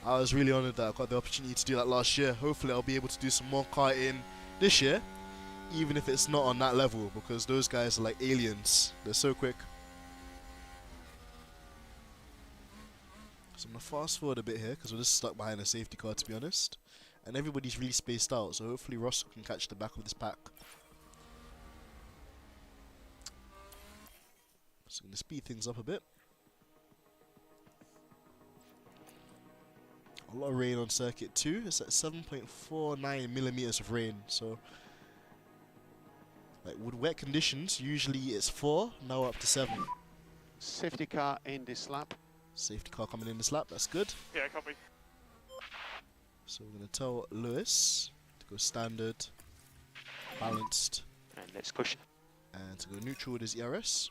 I was really honoured that I got the opportunity to do that last year. Hopefully I'll be able to do some more karting this year, even if it's not on that level, because those guys are like aliens. They're so quick. So I'm going to fast forward a bit here, because we're just stuck behind a safety car, to be honest. And everybody's really spaced out, so hopefully Russell can catch the back of this pack. So I'm going to speed things up a bit. A lot of rain on circuit 2. It's at 7.49 millimeters of rain, so like with wet conditions, usually it's 4, now up to 7. Safety car in this lap. Safety car coming in this lap, that's good. Yeah, copy. So we're going to tell Lewis to go standard, balanced, And let's push. and to go neutral with his ERS.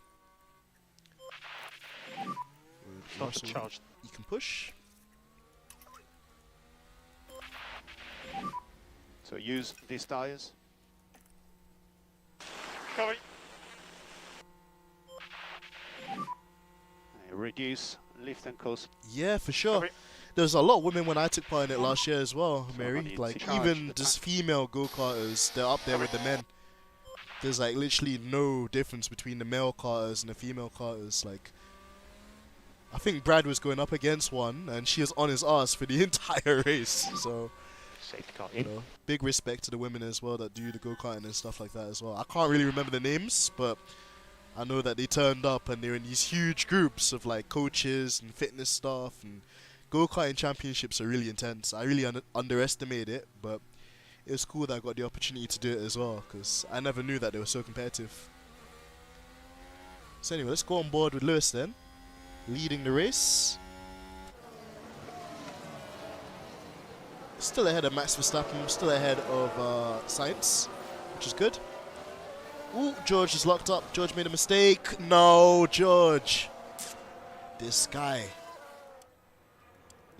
With Not Russell, charged. you can push. So use these tires. Copy. Reduce lift and coast. Yeah, for sure. Copy. There's a lot of women when I took part in it last year as well, So Mary. I need Like, to charge even the just pack. female go-karters, they're up there with the men. There's like literally no difference between the male karters and the female karters. Like, I think Brad was going up against one, and she was on his ass for the entire race. So, Safety car you in. know, big respect to the women as well that do the go-karting and stuff like that as well. I can't really remember the names, but I know that they turned up and they're in these huge groups of like coaches and fitness staff, and go-karting championships are really intense. I really underestimated it, but it was cool that I got the opportunity to do it as well, because I never knew that they were so competitive. So anyway, let's go on board with Lewis then, leading the race. Still ahead of Max Verstappen, still ahead of Sainz, which is good. Ooh, George is locked up. George made a mistake. No, George. This guy.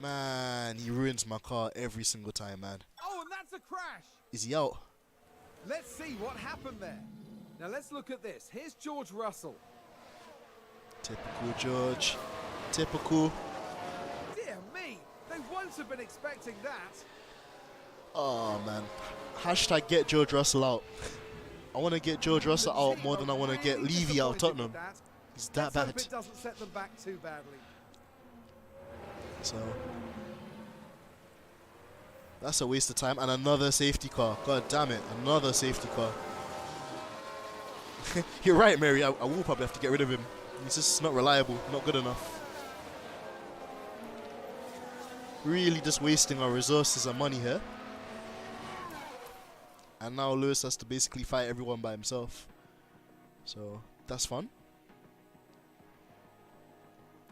Man, he ruins my car every single time, man. Oh, and that's a crash. Is he out? Let's see what happened there. Now let's look at this. Here's George Russell. Typical George. Typical. Dear me, they won't have been expecting that. Oh, man. Hashtag get George Russell out. I want to get George Russell The out team more are than I want to get really Levy out of disappointed Tottenham. with that. He's that Let's hope bad. it doesn't set them back too badly. So that's a waste of time. And another safety car. God damn it. Another safety car. You're right, Mary. I will probably have to get rid of him. He's just not reliable. Not good enough. Really just wasting our resources and money here. And now Lewis has to basically fight everyone by himself. So that's fun.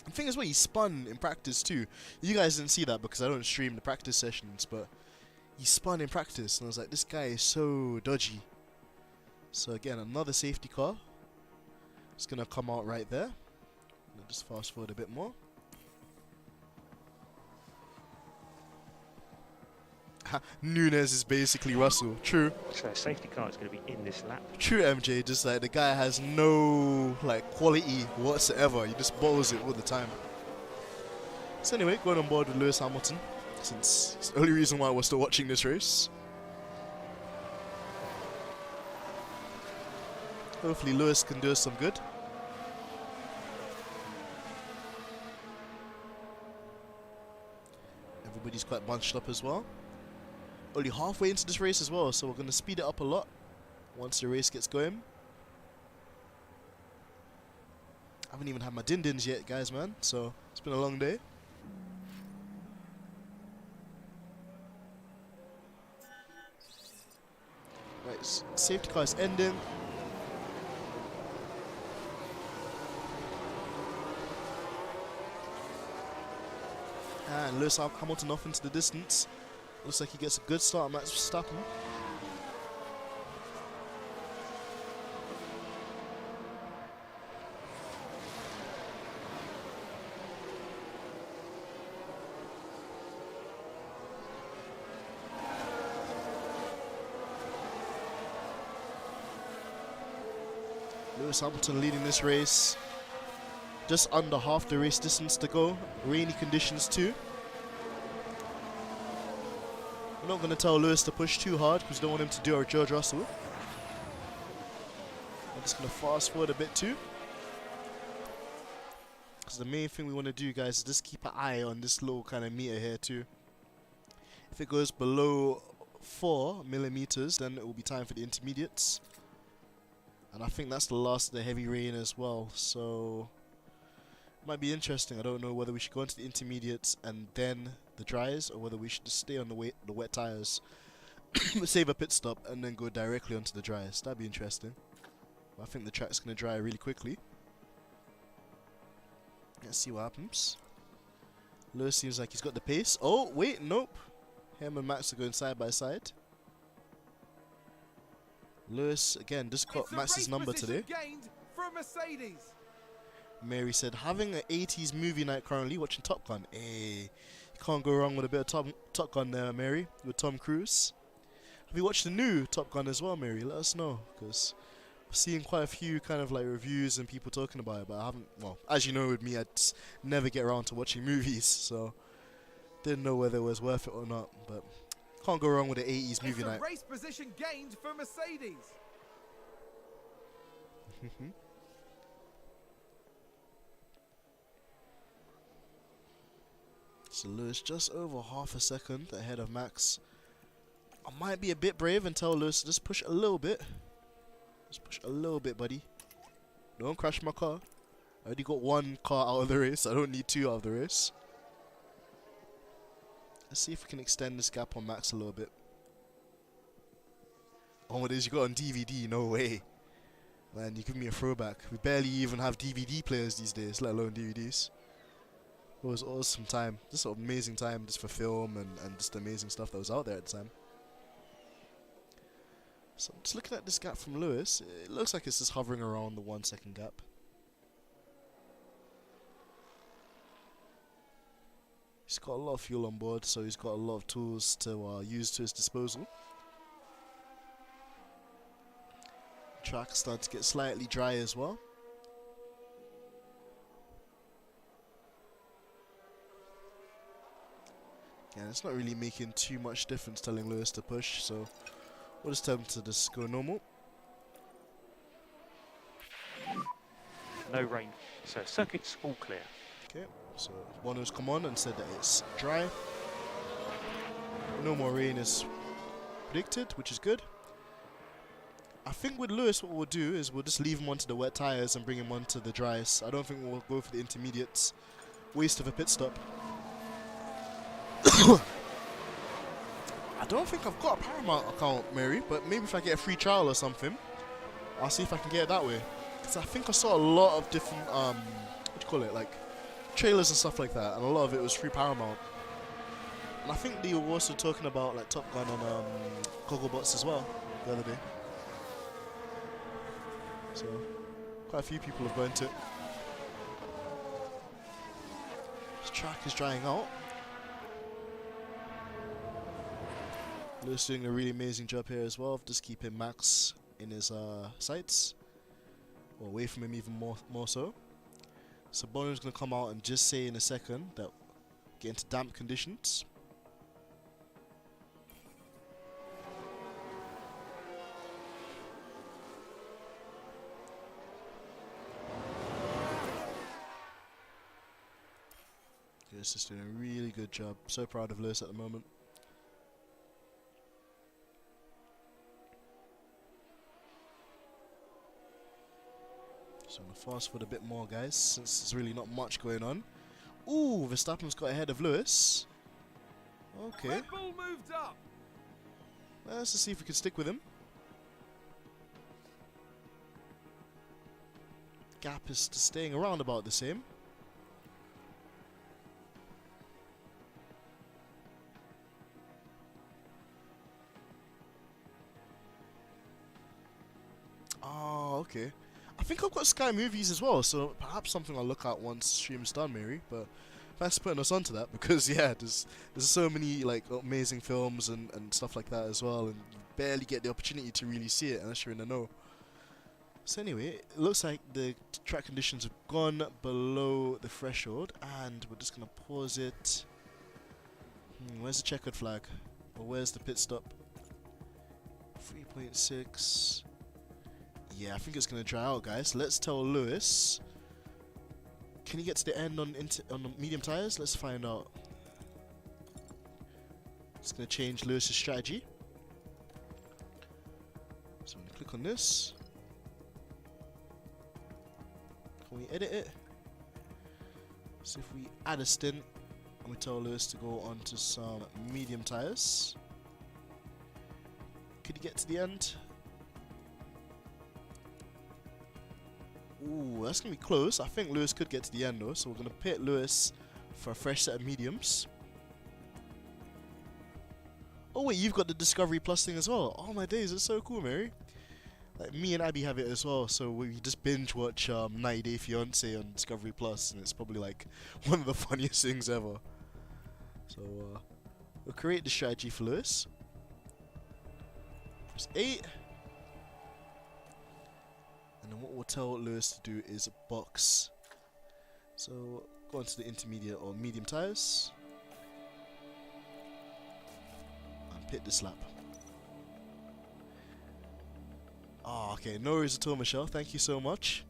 The thing is, what he spun in practice too. You guys didn't see that because I don't stream the practice sessions, but he spun in practice, and I was like, this guy is so dodgy. So again, another safety car. It's gonna come out right there. I'll just fast forward a bit more. Nunes is basically Russell. True. So safety car is going to be in this lap. True, MJ. Just like the guy has no like quality whatsoever. He just bottles it all the time. So anyway, going on board with Lewis Hamilton, since it's the only reason why we're still watching this race. Hopefully Lewis can do us some good. Everybody's quite bunched up as well. Only halfway into this race as well, so we're going to speed it up a lot once the race gets going. Haven't even had my din-dins yet, guys, man. So it's been a long day. Right, safety car is ending. And Lewis Hamilton off into the distance. Looks like he gets a good start on Max Verstappen. Lewis Hamilton leading this race. Just under half the race distance to go. Rainy conditions too. We're not going to tell Lewis to push too hard because we don't want him to do our George Russell. I'm just going to fast forward a bit too. Because the main thing we want to do, guys, is just keep an eye on this little kind of meter here too. If it goes below 4 millimeters, then it will be time for the intermediates. And I think that's the last of the heavy rain as well, so might be interesting. I don't know whether we should go into the intermediates and then the dries, or whether we should just stay on the wet tires, save a pit stop, and then go directly onto the dries. That'd be interesting. But I think the track's going to dry really quickly. Let's see what happens. Lewis seems like he's got the pace. Oh, wait, nope. Him and Max are going side by side. Lewis, again, just got Max's number today. For Mercedes. Mary said, having an 80s movie night currently, watching Top Gun. Hey, you can't go wrong with a bit of Top Gun there, Mary, with Tom Cruise. Have you watched the new Top Gun as well, Mary? Let us know, because I'm seeing quite a few kind of like reviews and people talking about it, but I haven't, well, as you know with me, I just never get around to watching movies, so didn't know whether it was worth it or not, but can't go wrong with the 80s movie night. Race position gained for Mercedes. So Lewis just over half a second ahead of Max. I might be a bit brave and tell Lewis to just push a little bit. Just push a little bit, buddy. Don't crash my car. I already got one car out of the race. I don't need two out of the race. Let's see if we can extend this gap on Max a little bit. Oh, what is you got on DVD? No way. Man, you give me a throwback. We barely even have DVD players these days, let alone DVDs. It was awesome time. Just an amazing time just for film and just amazing stuff that was out there at the time. So I'm just looking at this gap from Lewis. It looks like it's just hovering around the 1 second gap. He's got a lot of fuel on board, so he's got a lot of tools to use to his disposal. Track's starting to get slightly dry as well. Yeah, it's not really making too much difference telling Lewis to push, so we'll just tell him to just go normal. No rain, so circuit's all clear. Okay, so Bono's come on and said that it's dry. No more rain is predicted, which is good. I think with Lewis what we'll do is we'll just leave him onto the wet tyres and bring him onto the dries. I don't think we'll go for the intermediates. Waste of a pit stop. I don't think I've got a Paramount account, Mary, but maybe if I get a free trial or something, I'll see if I can get it that way. Because I think I saw a lot of different, what do you call it, like trailers and stuff like that, and a lot of it was free Paramount. And I think they were also talking about like Top Gun on Gogglebox as well the other day. So quite a few people have gone to it. This track is drying out. Lewis doing a really amazing job here as well of just keeping Max in his sights, or away from him even more so. So Bono's going to come out and just say in a second that get into damp conditions. Lewis is doing a really good job. So proud of Lewis at the moment. So on the fast forward a bit more, guys, since there's really not much going on. Ooh, Verstappen's got ahead of Lewis. Okay. Red Bull moved up. Let's just see if we can stick with him. Gap is staying around about the same. Oh, okay. I think I've got Sky Movies as well, so perhaps something I'll look at once stream's done, Mary. But thanks for putting us onto that, because yeah, there's so many like amazing films and stuff like that as well, and you barely get the opportunity to really see it unless you're in the know. So anyway, it looks like the track conditions have gone below the threshold, and we're just gonna pause it. Where's the checkered flag? Or where's the pit stop? 3.6. Yeah, I think it's gonna dry out, guys. Let's tell Lewis. Can he get to the end on the medium tires? Let's find out. It's gonna change Lewis's strategy. So I'm gonna click on this. Can we edit it? So if we add a stint and we tell Lewis to go on to some medium tires. Could he get to the end? Ooh, that's going to be close. I think Lewis could get to the end though, so we're going to pit Lewis for a fresh set of mediums. Oh wait, you've got the Discovery Plus thing as well. Oh my days, it's so cool, Mary. Like, me and Abby have it as well, so we just binge watch 90 Day Fiancé on Discovery Plus, and it's probably like one of the funniest things ever. So we'll create the strategy for Lewis. Press 8. And then what we'll tell Lewis to do is box. So go onto the intermediate or medium tires and pit this lap. Oh, okay, no worries at all, Michelle. Thank you so much.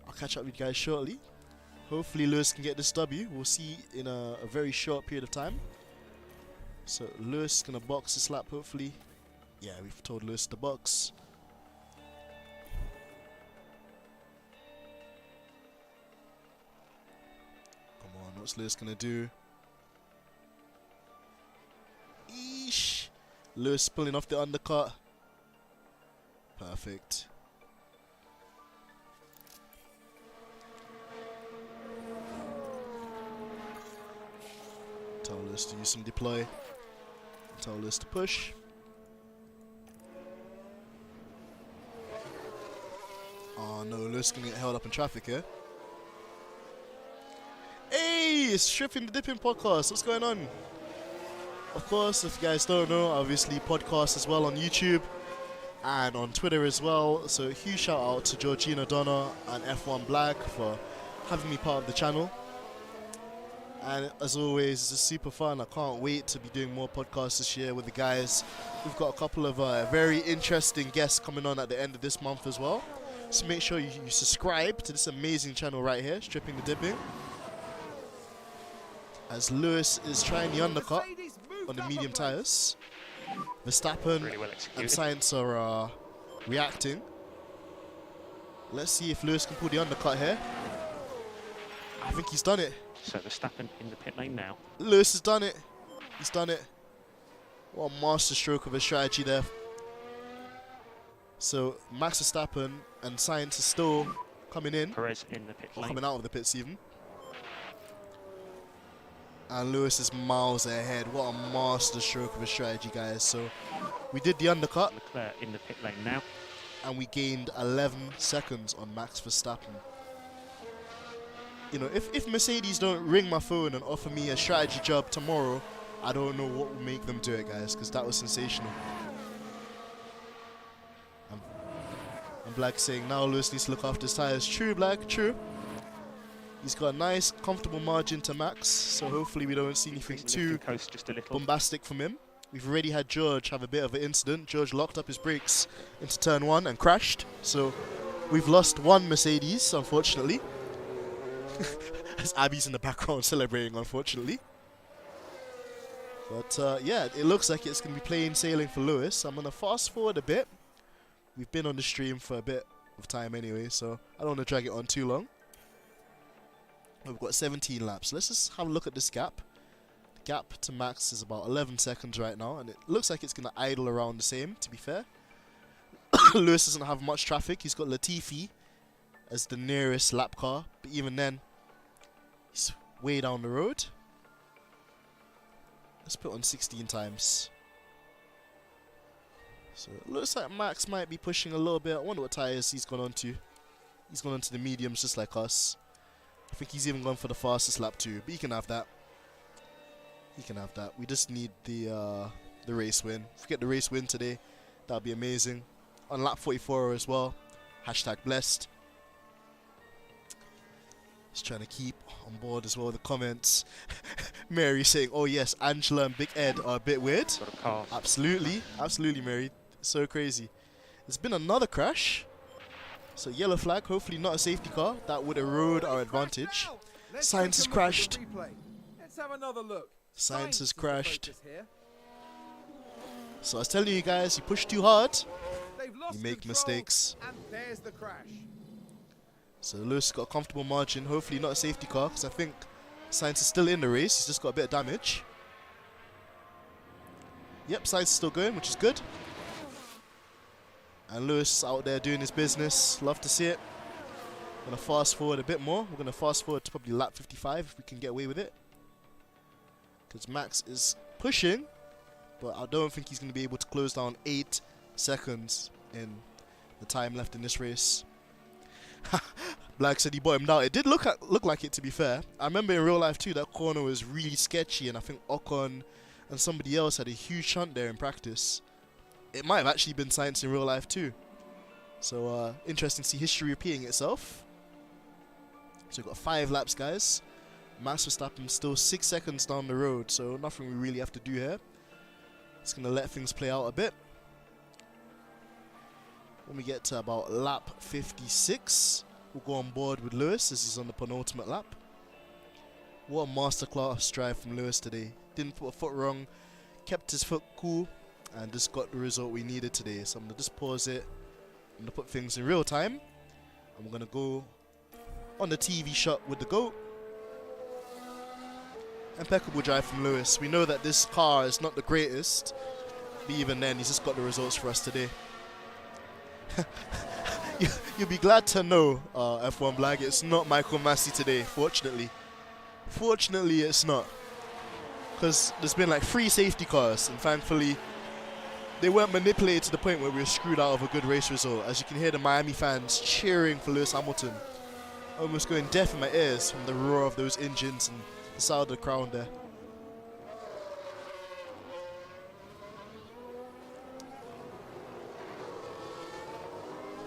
I'll catch up with you guys shortly. Hopefully Lewis can get this W. We'll see in a very short period of time. So Lewis is going to box this lap, hopefully. Yeah, we've told Lewis to box. What's Lewis gonna do? Eesh! Lewis pulling off the undercut. Perfect. Tell Lewis to use some deploy. Tell Lewis to push. Oh no, Lewis gonna get held up in traffic here. Hey, it's Stripping the Dipping podcast. What's going on? Of course, if you guys don't know, obviously podcast as well on YouTube and on Twitter as well. So huge shout out to Georgina Donna and F1 Black for having me part of the channel. And as always, it's just super fun. I can't wait to be doing more podcasts this year with the guys. We've got a couple of very interesting guests coming on at the end of this month as well. So make sure you subscribe to this amazing channel right here, Stripping the Dipping. As Lewis is trying the undercut on the medium tires. Verstappen Really well and executed. Sainz are reacting. Let's see if Lewis can pull the undercut here. I think he's done it. So Verstappen in the pit lane now. Lewis has done it. He's done it. What a master stroke of a strategy there. So Max Verstappen and Sainz are still coming in. Perez in the pit Or lane. coming out of the pits even. And Lewis is miles ahead. What a master stroke of a strategy, guys. So we did the undercut Leclerc in the pit lane now. and we gained 11 seconds on Max Verstappen. You know, if Mercedes don't ring my phone and offer me a strategy job tomorrow, I don't know what will make them do it, guys, because that was sensational. And Black saying now Lewis needs to look after his tires. True, Black, true. He's got a nice, comfortable margin to Max, so hopefully we don't see anything Increasing too lifting coast just a little. bombastic from him. We've already had George have a bit of an incident. George locked up his brakes into turn 1 and crashed, so we've lost one Mercedes, unfortunately. As Abby's in the background celebrating, unfortunately. But yeah, it looks like it's going to be plain sailing for Lewis. I'm going to fast forward a bit. We've been on the stream for a bit of time anyway, so I don't want to drag it on too long. We've got 17 laps. Let's just have a look at this gap. The gap to Max is about 11 seconds right now, and it looks like it's going to idle around the same, to be fair. Lewis doesn't have much traffic. He's got Latifi as the nearest lap car, but even then, he's way down the road. Let's put on 16 times. So it looks like Max might be pushing a little bit. I wonder what tyres he's gone on to. He's gone on to the mediums just like us. I think he's even gone for the fastest lap too, but he can have that. He can have that. We just need the race win. If we get the race win today, that'd be amazing. On lap 44 as well. Hashtag blessed. Just trying to keep on board as well with the comments. Mary saying, oh yes, Angela and Big Ed are a bit weird. Absolutely. Absolutely, Mary. So crazy. There's been another crash. So yellow flag, hopefully not a safety car. That would erode our advantage. Science has crashed. Let's have another look. Science has crashed. So I was telling you guys, you push too hard, you make mistakes. And there's the crash. So Lewis got a comfortable margin, hopefully not a safety car, because I think Science is still in the race. He's just got a bit of damage. Yep, Science is still going, which is good. And Lewis out there doing his business. Love to see it. Gonna fast forward a bit more. We're gonna fast forward to probably lap 55 if we can get away with it. Because Max is pushing, but I don't think he's gonna be able to close down 8 seconds in the time left in this race. Black said he bottomed out. It did look like it, to be fair. I remember in real life too, that corner was really sketchy, and I think Ocon and somebody else had a huge shunt there in practice. It might have actually been Science in real life too. So interesting to see history repeating itself. So we've got 5 laps, guys. Max Verstappen still 6 seconds down the road, so nothing we really have to do here. It's going to let things play out a bit. When we get to about lap 56, we'll go on board with Lewis as he's on the penultimate lap. What a masterclass drive from Lewis today. Didn't put a foot wrong, kept his foot cool, and just got the result we needed today. So I'm going to just pause it. I'm going to put things in real time. And we're going to go on the TV shot with the GOAT. Impeccable drive from Lewis. We know that this car is not the greatest, but even then, he's just got the results for us today. You'll be glad to know, F1 Blag, it's not Michael Massey today, fortunately. Fortunately, it's not. Because there's been like 3 safety cars, and thankfully, they weren't manipulated to the point where we were screwed out of a good race result. As you can hear the Miami fans cheering for Lewis Hamilton. Almost going deaf in my ears from the roar of those engines and the sound of the crowd there.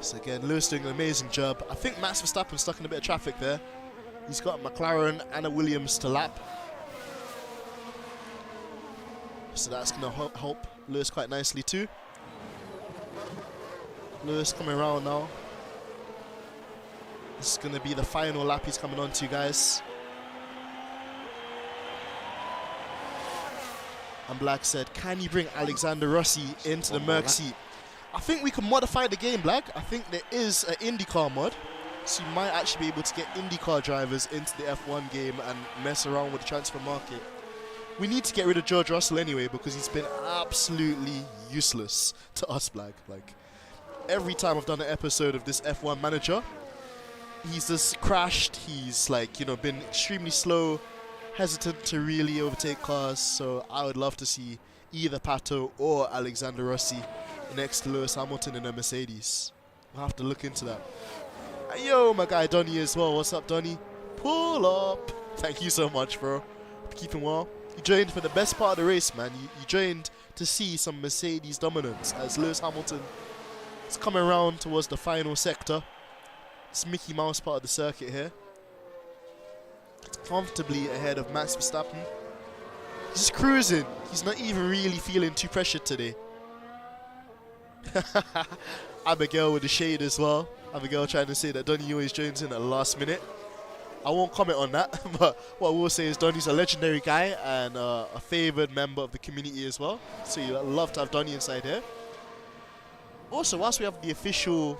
So again, Lewis doing an amazing job. I think Max Verstappen stuck in a bit of traffic there. He's got McLaren and a Williams to lap. So that's going to help Lewis quite nicely too. Lewis coming around now. This is going to be the final lap he's coming on to, guys. And Black said, can you bring Alexander Rossi into the Merc seat? I think we can modify the game, Black. I think there is an IndyCar mod. So you might actually be able to get IndyCar drivers into the F1 game and mess around with the transfer market. We need to get rid of George Russell anyway because he's been absolutely useless to us, Black. Like, every time I've done an episode of this F1 manager, he's just crashed. He's like, you know, been extremely slow, hesitant to really overtake cars. So I would love to see either Pato or Alexander Rossi next to Lewis Hamilton in a Mercedes. We'll have to look into that. Yo, my guy Donny as well. What's up, Donny? Pull up. Thank you so much, bro. Keeping well. You joined for the best part of the race, man. You joined to see some Mercedes dominance as Lewis Hamilton is coming around towards the final sector. It's Mickey Mouse part of the circuit here. Comfortably ahead of Max Verstappen. He's just cruising. He's not even really feeling too pressured today. Abigail with the shade as well. Abigail trying to say that Donny always joins in at the last minute. I won't comment on that, but what I will say is Donny's a legendary guy and a favoured member of the community as well. So you'd love to have Donny inside here. Also, whilst we have the official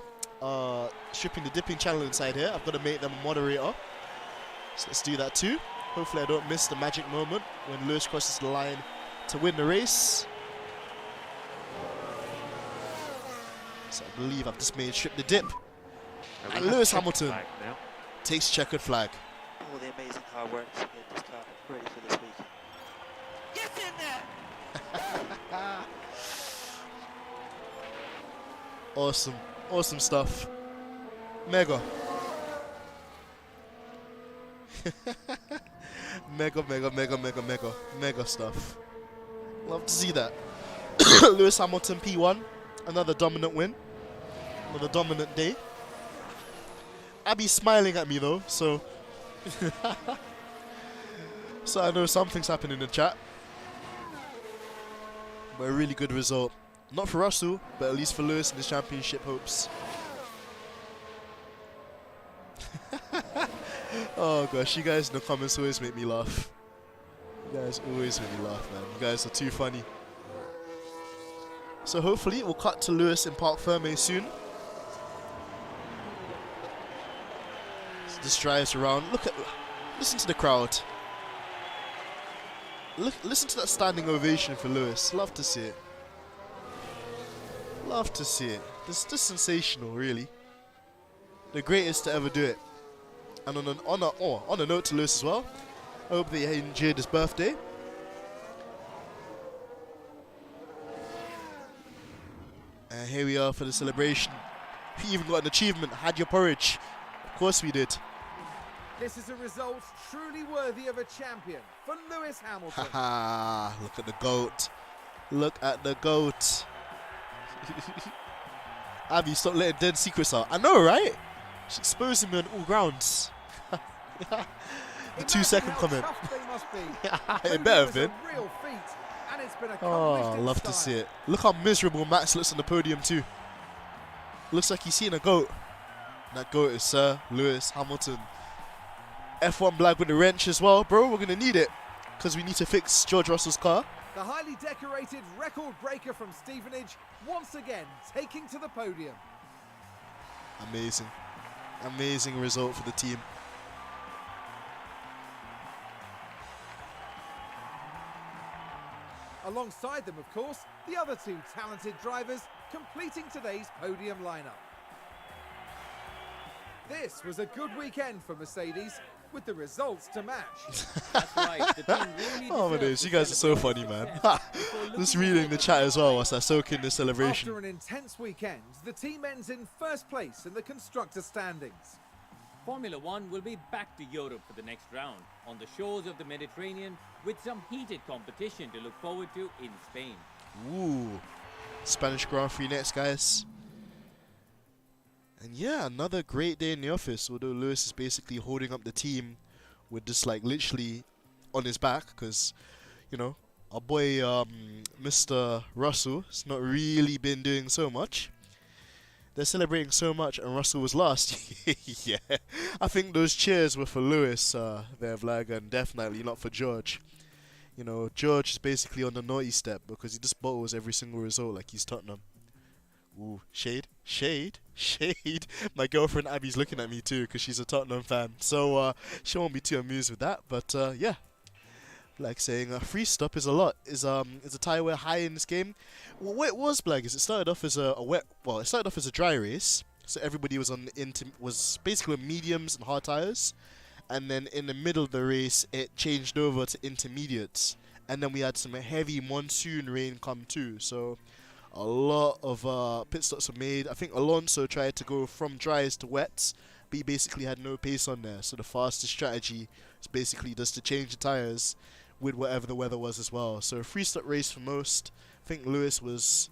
stripping the dipping channel inside here. I've got to make them a moderator. So let's do that too. Hopefully I don't miss the magic moment when Lewis crosses the line to win the race. So I believe I've just made strip the dip. And Lewis Hamilton takes checkered flag. All the amazing hard work to get this car ready for this week. Get in there! Awesome. Awesome stuff. Mega. Mega stuff. Love to see that. Lewis Hamilton P1. Another dominant win. Another dominant day. Abby's smiling at me though, so so I know something's happening in the chat. But a really good result. Not for Russell, but at least for Lewis in his championship hopes. Oh gosh, you guys in the comments always make me laugh. You guys always make me laugh, man. You guys are too funny. So hopefully we'll cut to Lewis in Parc Ferme soon. So this drives around. Listen to the crowd. Listen to that standing ovation for Lewis. Love to see it. Love to see it. This is sensational, really. The greatest to ever do it. And on a note to Lewis as well, I hope that he enjoyed his birthday. And here we are for the celebration. We even got an achievement. Had your porridge. Of course we did. This is a result truly worthy of a champion for Lewis Hamilton. Haha, look at the GOAT. Look at the GOAT. Abby, stop letting dead secrets out. I know, right? She's exposing me on all grounds. The 2-second comment. It better have been. Oh, love to see it. Look how miserable Max looks on the podium too. Looks like he's seen a GOAT. And that GOAT is Sir Lewis Hamilton. F1 Black with the wrench as well, bro. We're gonna need it because we need to fix George Russell's car. The highly decorated record breaker from Stevenage once again taking to the podium. Amazing. Amazing result for the team. Alongside them, of course, the other two talented drivers completing today's podium lineup. This was a good weekend for Mercedes, with the results to match. That's right. The team really oh my days, you guys are so funny, man. Just reading the chat as well whilst I soak in the celebration. After an intense weekend, the team ends in first place in the constructor standings. Formula One will be back to Europe for the next round, on the shores of the Mediterranean, with some heated competition to look forward to in Spain. Ooh, Spanish Grand Prix next, guys. And yeah, another great day in the office, although Lewis is basically holding up the team with just like literally on his back, because, you know, our boy Mr. Russell has not really been doing so much. They're celebrating so much and Russell was last. Yeah, I think those cheers were for Lewis there, Vlag, and definitely not for George. You know, George is basically on the naughty step because he just bottles every single result like he's Tottenham. Ooh, shade, shade, shade. My girlfriend Abby's looking at me too because she's a Tottenham fan. So she won't be too amused with that. But yeah, like saying free stop is a lot. Is a tyre wear high in this game. Well, what it was, Blag, is it started off as a wet. Well, it started off as a dry race. So everybody was was basically on mediums and hard tyres. And then in the middle of the race, it changed over to intermediates. And then we had some heavy monsoon rain come too. So a lot of pit stops were made. I think Alonso tried to go from dries to wets, but he basically had no pace on there. So the fastest strategy is basically just to change the tyres with whatever the weather was as well. So a free stop race for most. I think Lewis was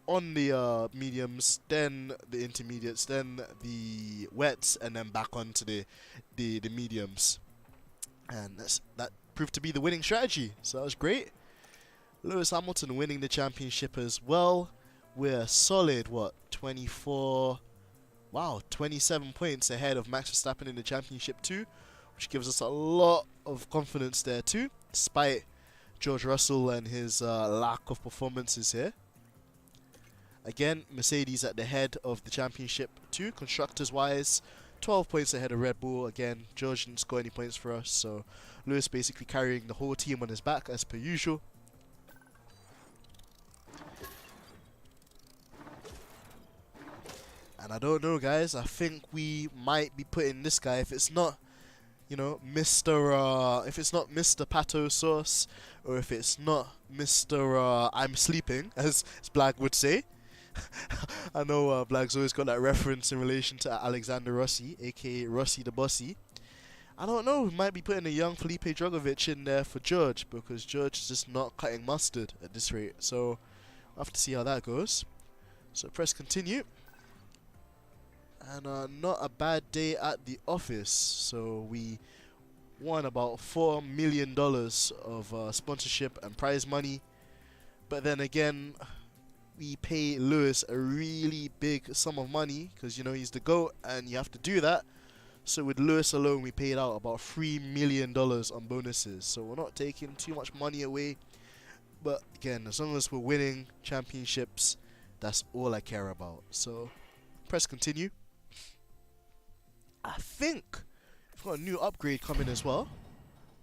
on the mediums, then the intermediates, then the wets, and then back onto the mediums. And that proved to be the winning strategy. So that was great. Lewis Hamilton winning the championship as well. We're solid, what, 27 points ahead of Max Verstappen in the championship too, which gives us a lot of confidence there too, despite George Russell and his lack of performances here. Again, Mercedes at the head of the championship too, constructors-wise. 12 points ahead of Red Bull. Again, George didn't score any points for us, so Lewis basically carrying the whole team on his back as per usual. And I don't know, guys. I think we might be putting this guy, if it's not, you know, if it's not Mr. Pato Sauce, or if it's not Mr. I'm sleeping, as Blag would say. I know Blag's always got that reference in relation to Alexander Rossi, aka Rossi the Bossy. I don't know, we might be putting a young Felipe Drogovic in there for George, because George is just not cutting mustard at this rate. So, we'll have to see how that goes. So, press continue. And not a bad day at the office. So we won about $4 million of sponsorship and prize money. But then again, we pay Lewis a really big sum of money because, you know, he's the GOAT and you have to do that. So with Lewis alone, we paid out about $3 million on bonuses. So we're not taking too much money away. But again, as long as we're winning championships, that's all I care about. So press continue. I think we've got a new upgrade coming as well.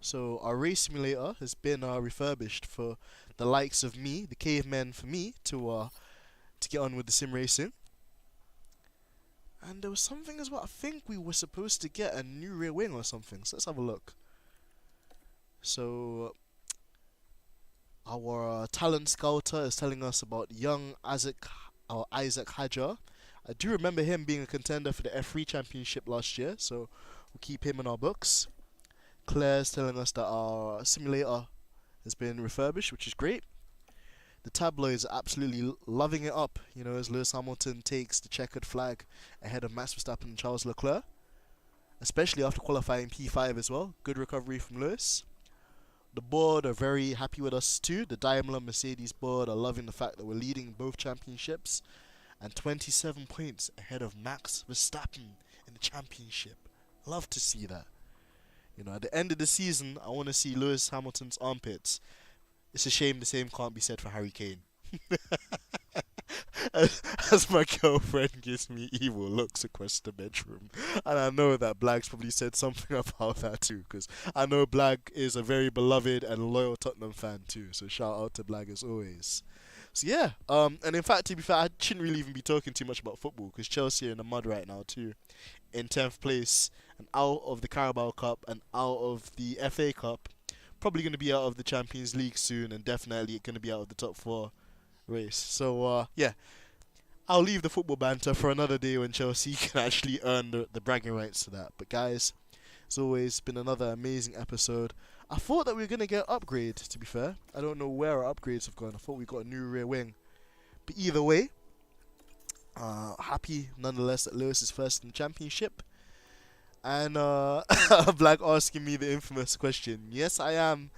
So our race simulator has been refurbished for the likes of me, the caveman for me, to get on with the sim racing. And there was something as well. I think we were supposed to get a new rear wing or something. So let's have a look. So our talent scouter is telling us about young Isaac Hadjar. I do remember him being a contender for the F3 Championship last year, so we'll keep him in our books. Claire's telling us that our simulator has been refurbished, which is great. The tabloids are absolutely loving it up, you know, as Lewis Hamilton takes the checkered flag ahead of Max Verstappen and Charles Leclerc, especially after qualifying P5 as well. Good recovery from Lewis. The board are very happy with us too. The Daimler Mercedes board are loving the fact that we're leading both championships. And 27 points ahead of Max Verstappen in the championship. Love to see that. You know, at the end of the season, I want to see Lewis Hamilton's armpits. It's a shame the same can't be said for Harry Kane. as my girlfriend gives me evil looks across the bedroom. And I know that Blag's probably said something about that too, because I know Blag is a very beloved and loyal Tottenham fan too. So shout out to Blag as always. So yeah, and in fact, to be fair, I shouldn't really even be talking too much about football because Chelsea are in the mud right now too, in 10th place and out of the Carabao Cup and out of the FA Cup. Probably going to be out of the Champions League soon and definitely going to be out of the top 4 race. So yeah, I'll leave the football banter for another day when Chelsea can actually earn the bragging rights to that. But guys, as always, been another amazing episode. I thought that we were going to get an upgrade, to be fair. I don't know where our upgrades have gone. I thought we got a new rear wing. But either way, happy nonetheless that Lewis is first in the championship. And Blag asking me the infamous question. Yes, I am.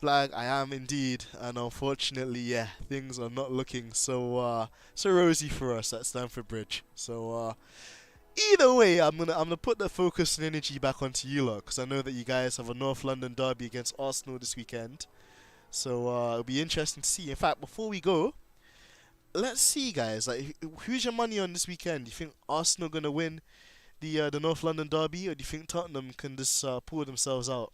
Blag, I am indeed. And unfortunately, yeah, things are not looking so rosy for us at Stamford Bridge. So either way, I'm gonna put the focus and energy back onto you lot, because I know that you guys have a North London derby against Arsenal this weekend. So it'll be interesting to see. In fact, before we go, let's see, guys. Like, who's your money on this weekend? Do you think Arsenal gonna win the North London derby, or do you think Tottenham can just pull themselves out?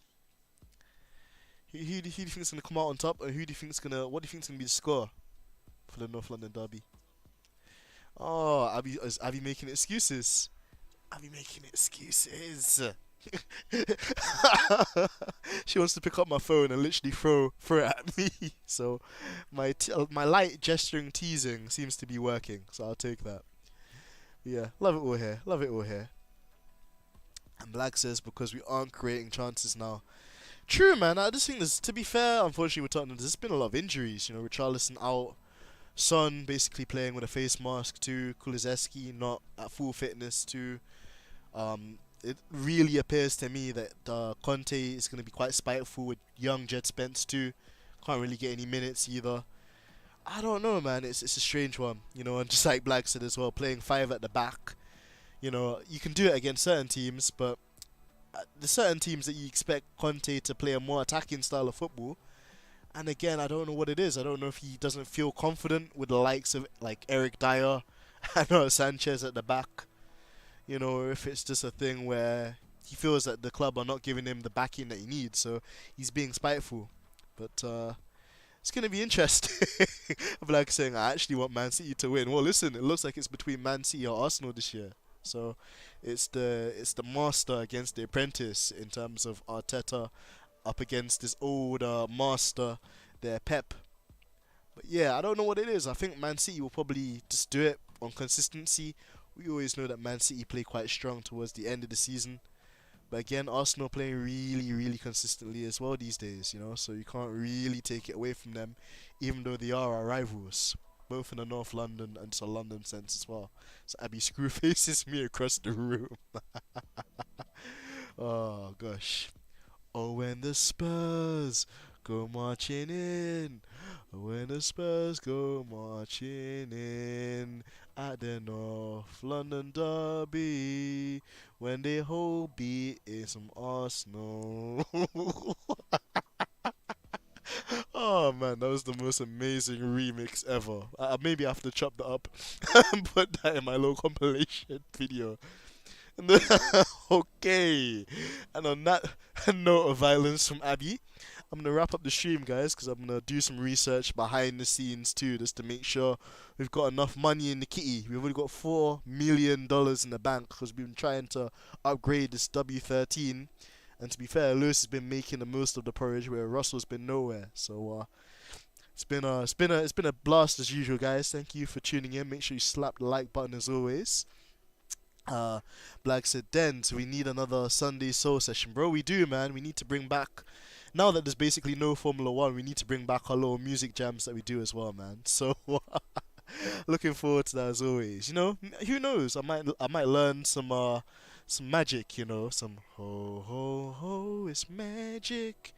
Who do you think is gonna come out on top, or what do you think is gonna be the score for the North London derby? Oh, Abby making excuses. Abby making excuses. She wants to pick up my phone and literally throw it at me. So my light gesturing teasing seems to be working. So I'll take that. Yeah, love it all here. Love it all here. And Black says because we aren't creating chances now. True, man. I just think there's, to be fair, unfortunately with Tottenham, there's been a lot of injuries. You know, Richarlison out. Son basically playing with a face mask too. Kulizeski not at full fitness too. It really appears to me that Conte is going to be quite spiteful with young Jed Spence too. Can't really get any minutes either. I don't know, man. It's a strange one, you know. And just like Black said as well, playing 5 at the back. You know, you can do it against certain teams, but the certain teams that you expect Conte to play a more attacking style of football, And again, I don't know what it is. I don't know if he doesn't feel confident with the likes of like Eric Dyer and Sanchez at the back. You know, or if it's just a thing where he feels that the club are not giving him the backing that he needs, so he's being spiteful. But it's going to be interesting. I'm like saying, I actually want Man City to win. Well, listen, it looks like it's between Man City or Arsenal this year. So it's the master against the apprentice in terms of Arteta up against this old master, their Pep. But yeah, I don't know what it is. I think Man City will probably just do it on consistency. We always know that Man City play quite strong towards the end of the season. But again, Arsenal playing really, really consistently as well these days, you know, so you can't really take it away from them, even though they are our rivals, both in the North London and to London sense as well. So Abby screw faces me across the room. Oh gosh. Oh, when the Spurs go marching in, oh, when the Spurs go marching in at the North London derby, when they hold beat in some Arsenal. Oh man, that was the most amazing remix ever. Maybe I have to chop that up and put that in my little compilation video. Okay, and on that note of violence from Abby, I'm gonna wrap up the stream, guys, because I'm gonna do some research behind the scenes too, just to make sure we've got enough money in the kitty. We've already got $4 million in the bank because we've been trying to upgrade this W13. And to be fair, Lewis has been making the most of the porridge where Russell's been nowhere. So it's been a blast as usual, guys. Thank you for tuning in. Make sure you slap the like button as always. Black said, Dens, we need another Sunday Soul session. Bro, we do, man. We need to bring back, now that there's basically no Formula 1, we need to bring back our little music jams that we do as well, man. So, looking forward to that as always. You know, who knows? I might learn some magic, you know. Some ho, ho, ho, it's magic,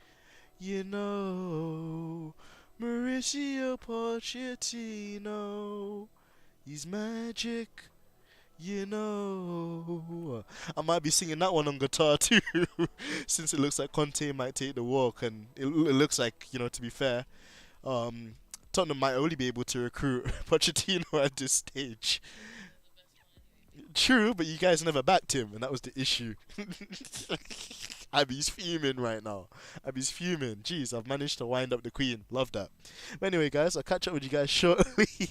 you know. Mauricio Pochettino, he's magic. You know, I might be singing that one on guitar too, since it looks like Conte might take the walk, and it looks like, you know, to be fair, Tottenham might only be able to recruit Pochettino at this stage. True, but you guys never backed him, and that was the issue. Abby's fuming right now. Abby's fuming. Jeez, I've managed to wind up the queen. Love that. But anyway, guys, I'll catch up with you guys shortly.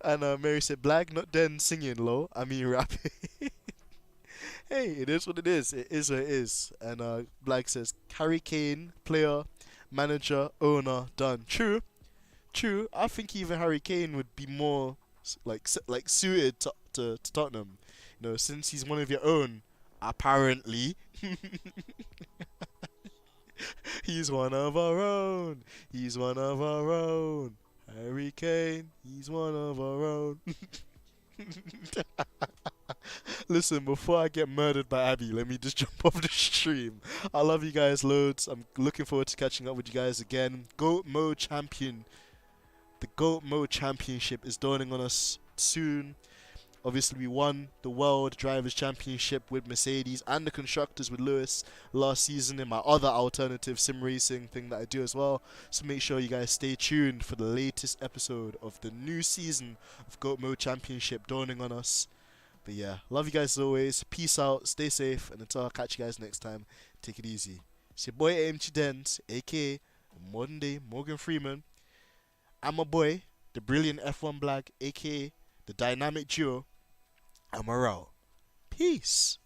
And Mary said, Black, not then singing low, I mean rapping. Hey, it is what it is. It is what it is. And Black says, Harry Kane, player, manager, owner, done. True, true. I think even Harry Kane would be more like suited to Tottenham. You know, since he's one of your own, apparently. He's one of our own. He's one of our own. Harry Kane, he's one of our own. Listen, before I get murdered by Abby, let me just jump off the stream. I love you guys loads. I'm looking forward to catching up with you guys again. GOAT Mode Champion. The GOAT Mode Championship is dawning on us soon. Obviously, we won the World Drivers' Championship with Mercedes and the Constructors with Lewis last season in my other alternative sim racing thing that I do as well. So make sure you guys stay tuned for the latest episode of the new season of GOAT Mode Championship dawning on us. But yeah, love you guys as always. Peace out, stay safe, and until I catch you guys next time, take it easy. It's your boy AMG Dent, aka Modern Day Morgan Freeman. I'm my boy, the brilliant F1 Black, aka the dynamic duo. I'm out. Peace.